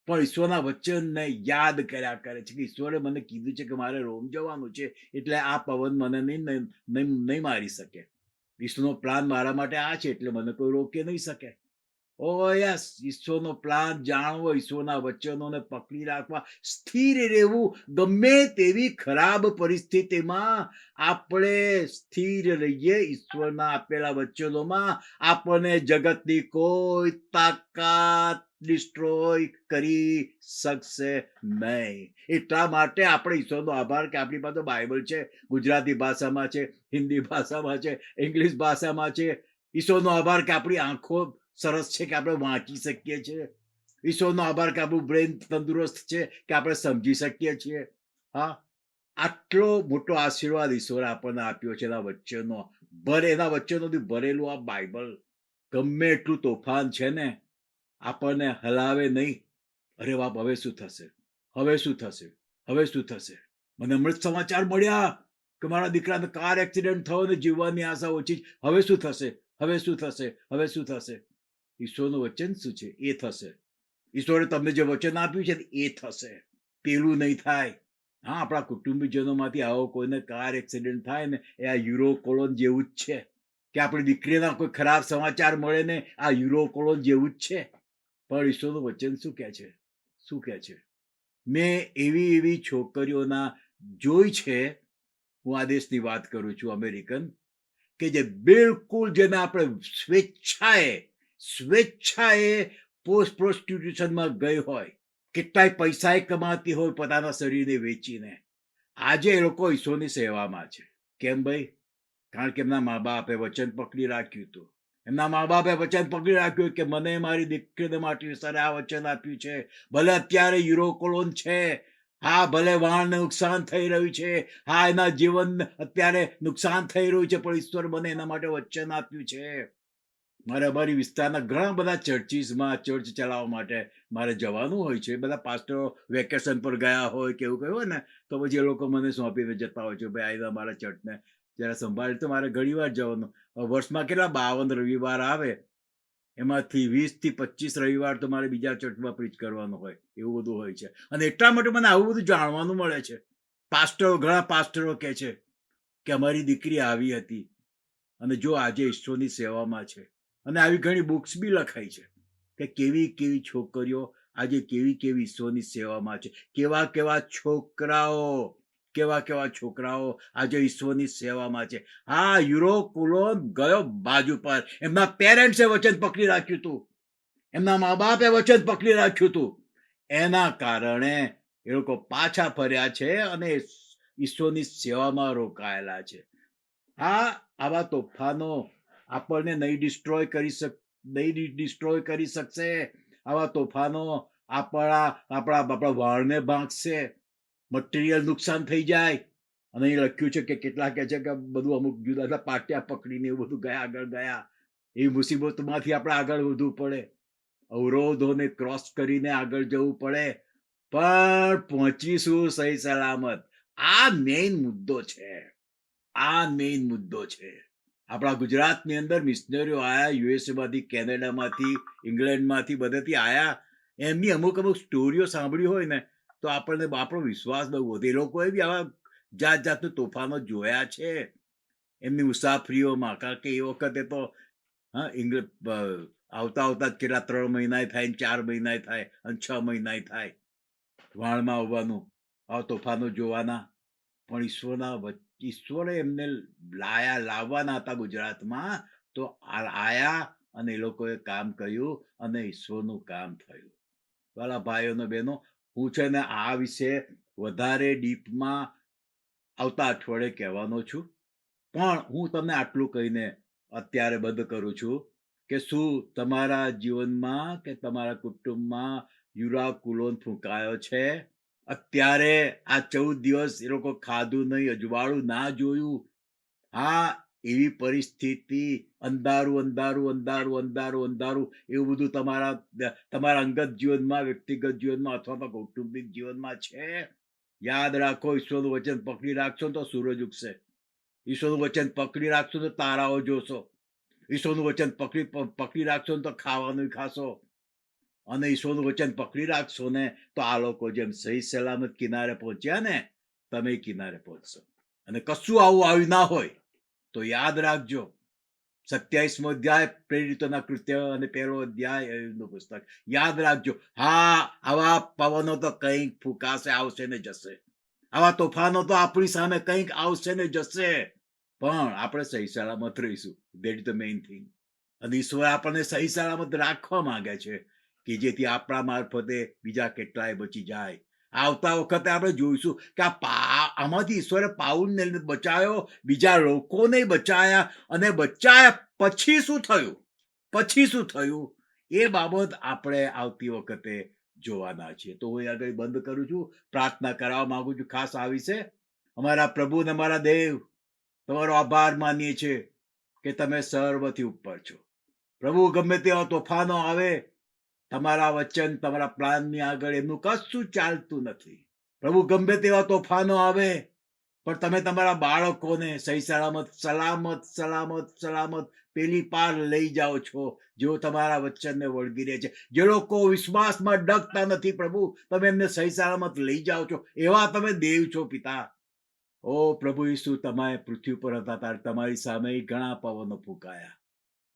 પણ ઈશ્વરના વચનને યાદ કર્યા કરે છે કે ઈશ્વરે મને કીધું છે કે મારે રોમ જવાનું છે, એટલે આ પવન મને નહીં મારી શકે. ઈશ્વરનો પ્લાન મારા માટે આ છે, એટલે મને કોઈ રોકી નહીં શકે. ઓ યસ, ઈશ્વરનો પ્લાન જાણવો, ઈશ્વરના વચનોને પકડી રાખવા, સ્થિર રહેવું, ગમે તેવી ખરાબ પરિસ્થિતિમાં આપણે સ્થિર રહીએ ઈશ્વરના આપેલા વચનોમાં. આપણને જગતની કોઈ તાકાત ડિસ્ટ્રોય કરી શકશે નહીં. એટલા માટે આપણે ઈશ્વરનો આભાર કે આપણી પાસે બાઇબલ છે, ગુજરાતી ભાષામાં છે, હિન્દી ભાષામાં છે, ઇંગ્લિશ ભાષામાં છે. ઈશ્વરનો આભાર કે આપણી આંખો સરસ છે કે આપણે વાંચી શકીએ છીએ. ઈશ્વરનો આભાર કે આપણું બ્રેન તંદુરસ્ત છે કે આપણે સમજી શકીએ છીએ. હા, આટલો મોટો આશીર્વાદ ઈશ્વરે આપણને આપ્યો છે એના વચનો, એના વચનોથી ભરેલું આ બાઇબલ. ગમે એટલું તોફાન છે ને, આપણને હલાવે નહીં. અરે બાપ, હવે શું થશે, હવે શું થશે, હવે શું થશે. મને હમણાં સમાચાર મળ્યા કે મારા દીકરાને કાર એક્સિડન્ટ થયો ને જીવવાની આશા ઓછી. હવે શું થશે, હવે શું થશે, હવે શું થશે. ઈશ્વરનું વચન શું છે? એ થશે. ઈશ્વરે તમને જે વચન આપ્યું છે એ થશે, પેલું નહીં થાય. હા, આપણા કુટુંબીજનોમાંથી આવો કોઈને કાર એક્સિડન્ટ થાય ને, એ આ યુરોકોલોન જેવું જ છે. કે આપણી દીકરીના કોઈ ખરાબ સમાચાર મળે ને, આ યુરોકોલોન જેવું જ છે. પણ ઈશ્વરનું વચન શું કહે છે? શું કહે છે? મેં એવી છોકરીઓના જોઈ છે, હું આ દેશની વાત કરું છું, અમેરિકન, કે જે બિલકુલ, જેને આપણે સ્વેચ્છાએ પોસ્ટ પ્રોસ્ટિટ્યુશનમાં ગઈ હોય, કેટલાય પૈસા કમાતી હોય પોતાના શરીરને વેચીને, આજે એ લોકો ઈશ્વરની સેવામાં છે. કેમ ભાઈ? કારણ કે એમના મા બાપે વચન પકડી રાખ્યું હતું. એમના મા બાપે વચન પકડી રાખ્યું કે મને મારી દીકરીને માટે ઈશ્વરે આ વચન આપ્યું છે. ભલે અત્યારે યુરોકોલોન છે, હા, ભલે વાહનને નુકસાન થઈ રહ્યું છે, હા, એના જીવન અત્યારે નુકસાન થઈ રહ્યું છે, પણ ઈશ્વર મને એના માટે વચન આપ્યું છે. મારે અમારી વિસ્તારના ઘણા બધા ચર્ચીસમાં ચર્ચ ચલાવવા માટે મારે જવાનું હોય છે. બધા પાસ્ટરો વેકેશન પર ગયા હોય કે એવું કહ્યું હોય ને, તો પછી એ લોકો મને સોંપીને જતા હોય છે, ભાઈ આવીને મારા ચર્ચને જરા સંભાળી. તો મારે ઘણી વાર જવાનું. વર્ષમાં કેટલા 52 રવિવાર આવે, એમાંથી 20 થી 25 રવિવાર તો મારે બીજા ચર્ચમાં પ્રીચ કરવાનું હોય, એવું બધું હોય છે. અને એટલા માટે મને આવું બધું જાણવાનું મળે છે. ઘણા પાસ્ટરો કહે છે કે અમારી દીકરી આવી હતી અને જો આજે ઈશ્વરની સેવામાં છે. અને આવી ઘણી બુક્સ બી લખાઈ છે કે કેવી છોકરીઓ આજે કેવી ઈશ્વરની સેવામાં છે, કેવા છોકરાઓ આજે ઈશ્વરની સેવામાં છે. હા, યુરોકોલોન ગયો બાજુ પર. એમના પેરેન્ટ્સે વચન પકડી રાખ્યું હતું, એમના મા બાપે વચન પકડી રાખ્યું હતું. એના કારણે એ લોકો પાછા ફર્યા છે અને ઈશ્વરની સેવામાં રોકાયેલા છે. હા, આવા તોફાનો આપણને નહીં ડિસ્ટ્રોય કરી શકશે. આવા તોફાનો આપણા વાળને ભાંગશે, મટીરિયલ નુકસાન થઈ જાય. અને અહીં લખ્યું છે કે કેટલા કહે છે કે બધું અમુક જુદા પાટિયા પકડીને એવું બધું આગળ ગયા. એવી મુસીબતમાંથી આપણે આગળ વધવું પડે, અવરોધોને ક્રોસ કરીને આગળ જવું પડે, પણ પહોંચીશું સહી સલામત. આ મેઇન મુદ્દો છે. આપણા ગુજરાતની અંદર મિશનરીઓ આયા, યુએસએ માંથી, કેનેડામાંથી, ઇંગ્લેન્ડમાંથી, બધેથી આયા. એમની અમુક સ્ટોરીઓ સાંભળી હોય ને તો આપણો વિશ્વાસ બહુ વધે. એ લોકોએ બી આવા જાતનું તોફાનો જોયા છે એમની મુસાફરીઓમાં. કારણ કે એ વખતે તો આવતા જ કેટલા 3 મહિના થાય, 4 મહિના થાય અને 6 મહિના થાય વાણમાં આવવાનું, આ તોફાનો જોવાના. પણ ઈશ્વરે એમને લાવવાના હતા ગુજરાતમાં, તો આયા અને એ લોકોએ કામ કર્યું અને ઈશ્વરનું કામ થયું. વાલા ભાઈઓ અને બહેનો, હું છે ને આ વિશે વધારે ડીપમાં આવતા અઠવાડિયે કહેવાનો છું, પણ હું તમને આટલું કહીને અત્યારે બંધ કરું છું કે શું તમારા જીવનમાં કે તમારા કુટુંબમાં યુરોકોલોન ફૂંકાયો છે? અત્યારે આ 14 દિવસ એ લોકો ખાધું નહીં, અજવાળું ના જોયું, હા, એવી પરિસ્થિતિ, અંધારું અંધારું અંધારું અંધારું અંધારું એવું બધું તમારા અંગત જીવનમાં, વ્યક્તિગત જીવનમાં અથવા તો કૌટુંબિક જીવનમાં છે. યાદ રાખો, ઈશ્વરનું વચન પકડી રાખશો તો સૂરજ ઉગશે. ઈશ્વરનું વચન પકડી રાખશો તો તારાઓ જોશો. ઈશ્વરનું વચન પકડી રાખશો ને તો ખાવાનું ખાશો. અને ઈશ્વરનું વચન પકડી રાખશો ને તો આ લોકો જેમ સહી સલામત કિનારે પહોંચ્યા ને, તમે કિનારે પહોંચશો. અને કશું આવું આવ્યું ના હોય તો યાદ રાખજો, 27મો અધ્યાય પ્રેરિતોના કૃત્ય અને 1લો અધ્યાય નું પુસ્તક યાદ રાખજો. હા, આવા પવનો તો કંઈક ફૂંકાશે, આવશે ને જશે. આવા તોફાનો તો આપણી સામે કંઈક આવશે ને જશે, પણ આપણે સહી સલામત રહીશું. That is the main thing. અને ઈશ્વર આપણને સહી સલામત રાખવા માંગે છે કે જેથી આપણા મારફતે બીજા કેટલાય બચી જાય. આવતા વખતે આપણે જોઈશું કે આમાંથી ઈશ્વરે પાઉલને બચાવ્યો, બીજા લોકોને બચાયા, અને બચાયા પછી શું થયું, પછી શું થયું એ બાબત આપણે આવતી વખતે જોવાના છીએ. તો હું આગળ બંધ કરું છું, પ્રાર્થના કરવા માંગુ છું ખાસ આ વિશે. અમારા પ્રભુ ને અમારા દેવ, તમારો આભાર માનીએ છીએ કે તમે સર્વથી ઉપર છો. પ્રભુ, ગમે તેવા તોફાનો આવે, તમારા વચન, તમારા પ્લાનની આગળ એમનું કશું ચાલતું નથી. પ્રભુ, ગમે તેવા તોફાનો આવે, પણ તમે તમારા બાળકોને સહી સલામત સલામત સલામત સલામત પેલી પાર લઈ જાઓ છો, જેઓ તમારા વચનને વળગી રહે છે. જે લોકો વિશ્વાસમાં ડગતા નથી, પ્રભુ, તમે એમને સહી સલામત લઈ જાઓ છો. એવા તમે દેવ છો પિતા. ઓ પ્રભુ ઈસુ, તમે પૃથ્વી પર હતા ત્યારે તમારી સામે ઘણા પવનો ફૂંકાયા.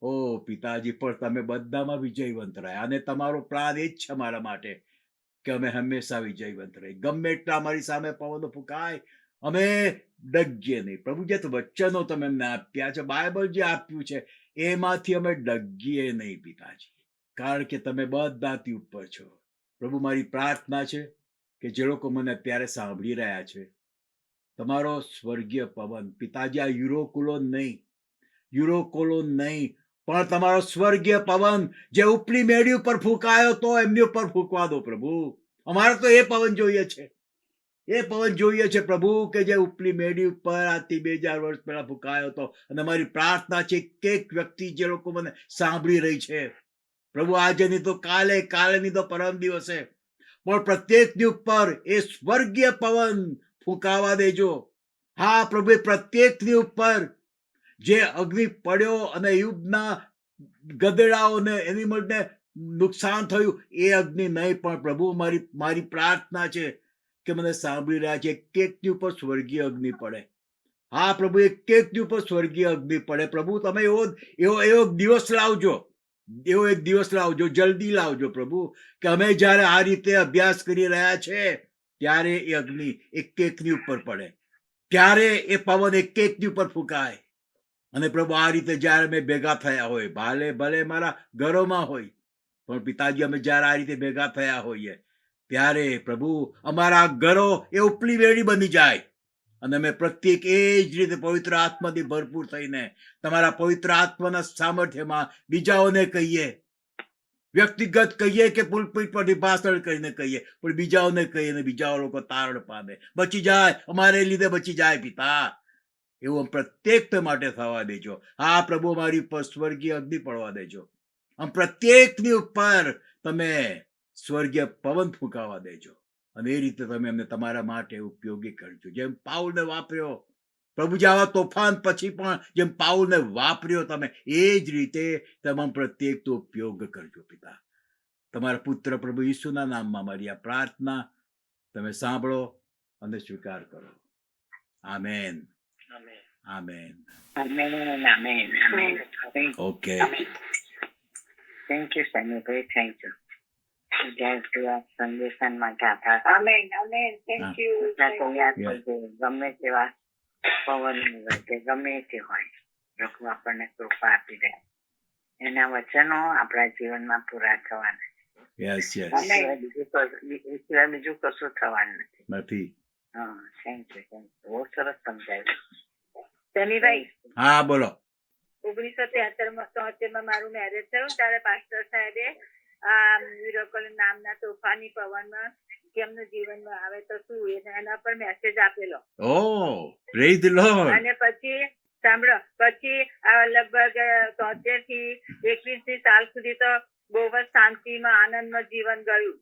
ઓ પિતાજી, પણ તમે બધામાં વિજયવંત રહ્યા, અને તમારો પ્લાન એ જ છે મારા માટે કે અમે હંમેશા વિજયવંત રહી. ગમે એટલા અમારી સામે પવનો ફૂંકાય, અમે ડગીએ નહીં. પ્રભુ, જે વચનો તમે અમને આપ્યા છે, બાઇબલ જે આપ્યું છે, એમાંથી અમે ડગીએ નહીં પિતાજી, કારણ કે તમે બધાથી ઉપર છો. પ્રભુ, મારી પ્રાર્થના છે કે જે લોકો મને અત્યારે સાંભળી રહ્યા છે, તમારો સ્વર્ગીય પવન પિતાજી, આ યુરોકુલો નહીં, યુરોકોલો નહીં, પણ તમારો સ્વર્ગીય પવન જે ઉપલી મેળી ઉપર ફૂંકાયો તો એમની ઉપર ફૂંકવા દો પ્રભુ. અમારે તો એ પવન જોઈએ છે, એ પવન જોઈએ છે પ્રભુ, કે જે ઉપલી મેળી ઉપર આજથી 2000 વર્ષ પહેલા ફૂંકાયો હતો. અને મારી પ્રાર્થના છે કે એક વ્યક્તિ જે લોકો મને સાંભળી રહી છે, પ્રભુ, આજે નહીં તો કાલે, કાલે નહીં તો પરમ દિવસે, પણ પ્રત્યેકની ઉપર એ સ્વર્ગીય પવન ફૂંકાવા દેજો. હા પ્રભુ, પ્રત્યેકની ઉપર જે અગ્નિ પડ્યો અને યુદ્ધના ગધેડાઓને, એનિમલને નુકસાન થયું, એ અગ્નિ નહીં, પણ પ્રભુ, મારી પ્રાર્થના છે કે મને સાંભળી રહ્યા છે, એકની ઉપર સ્વર્ગીય અગ્નિ પડે. હા પ્રભુ, એકની ઉપર સ્વર્ગીય અગ્નિ પડે. પ્રભુ, તમે એવો દિવસ લાવજો, એવો એક દિવસ લાવજો, જલ્દી લાવજો પ્રભુ, કે અમે જ્યારે આ રીતે અભ્યાસ કરી રહ્યા છે ત્યારે એ અગ્નિ એકની ઉપર પડે, ત્યારે એ પવન એકની ઉપર ફૂંકાય. અને પ્રભુ, આ રીતે જ્યારે અમે ભેગા થયા હોય, ભલે મારા ઘરોમાં હોય, પણ પિતાજી, અમે જ્યારે આ રીતે ભેગા થયા હોઈએ ત્યારે પ્રભુ, અમારા ઘરો એ ઉપલી વેળી બની જાય, અને અમે પ્રત્યેક એ જ રીતે પવિત્ર આત્માથી ભરપૂર થઈને તમારા પવિત્ર આત્માના સામર્થ્યમાં બીજાઓને કહીએ, વ્યક્તિગત કહીએ કે પુલપિટ પરથી ભાષણ કરીને કહીએ, પણ બીજાઓને કહીએ ને બીજા લોકો તારણ પામે, બચી જાય, અમારે લીધે બચી જાય પિતા. એવું પ્રત્યેક માટે થવા દેજો. હા પ્રભુ, મારી ઉપર સ્વર્ગીય અગ્નિ પડવા દેજો. આમ પ્રત્યેકની ઉપર તમે સ્વર્ગીય પવન ફૂંકાવા દેજો, અને એ રીતે તમે અમને તમારા માટે ઉપયોગી કરજો. જેમ પાઉલને વાપર્યો પ્રભુ, આવા તોફાન પછી પણ જેમ પાઉલને વાપર્યો તમે, એ જ રીતે તમામ પ્રત્યેકનો ઉપયોગ કરજો પિતા. તમારા પુત્ર પ્રભુ ઈસુના નામમાં મારી આ પ્રાર્થના તમે સાંભળો અને સ્વીકાર કરો. Amen. Amen. Amen. Amen. Amen. Okay. Amen. Thank you, Sunny. Thank you. સંદેશન માટે આભાર. Amen. Amen. Thank you. ગમે તેવા પવન કે ગમે તે હોય, લોકો આપણને કૃપા આપી દે, એના વચનો આપણા જીવનમાં પૂરા થવાના. Yes. બીજું કશું થવાનું નથી. હા, થેન્ક યુ. બહુ સરસ સમજાયું. શનિભાઈ, હા બોલો. 1973માં મારું મેરેજ થયું ત્યારે પાસ્ટર સાહેબે આ યુરોકલ નામના તોફાની પવનમાં કેમનું જીવનમાં આવે તો શું, એના પર મેસેજ આપેલો. Oh, praise the Lord. અને પછી સાંભળો, પછી આ લગભગ 73 થી 21 સાલ સુધી તો બહુ જ શાંતિમાં આનંદમાં જીવન ગયું,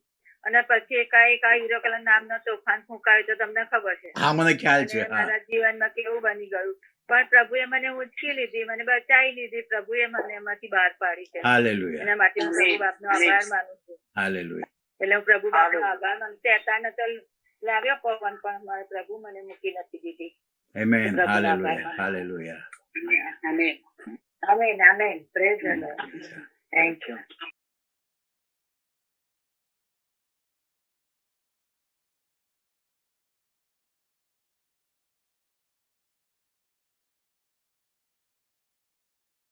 અને પછી એકાએક આ હીરો નામનો તોફાન ફૂંકાયો તો તમને ખબર છે. હા મને ખ્યાલ છે. અને મારા જીવનમાં કેવું બની ગયું, પણ પ્રભુએ મને ઉંચકી લીધી, મને બચાવી લીધી, પ્રભુએ મને એમાંથી બહાર પાડી છે. હાલેલુયા, એના માટે હું પ્રભુ બાપનો આભાર માનું છું. હાલેલુયા. એટલે હું પ્રભુ બાપનો આભાર માનું. શેતાને તો લાવ્યો પવન, પણ મારા પ્રભુ મને મૂકી નથી દીધી. આમેન, પ્રભુનો આભાર હાલેલુયા, માનું. Hallelujah. Amen, amen, amen. Praise the lord. Thank you.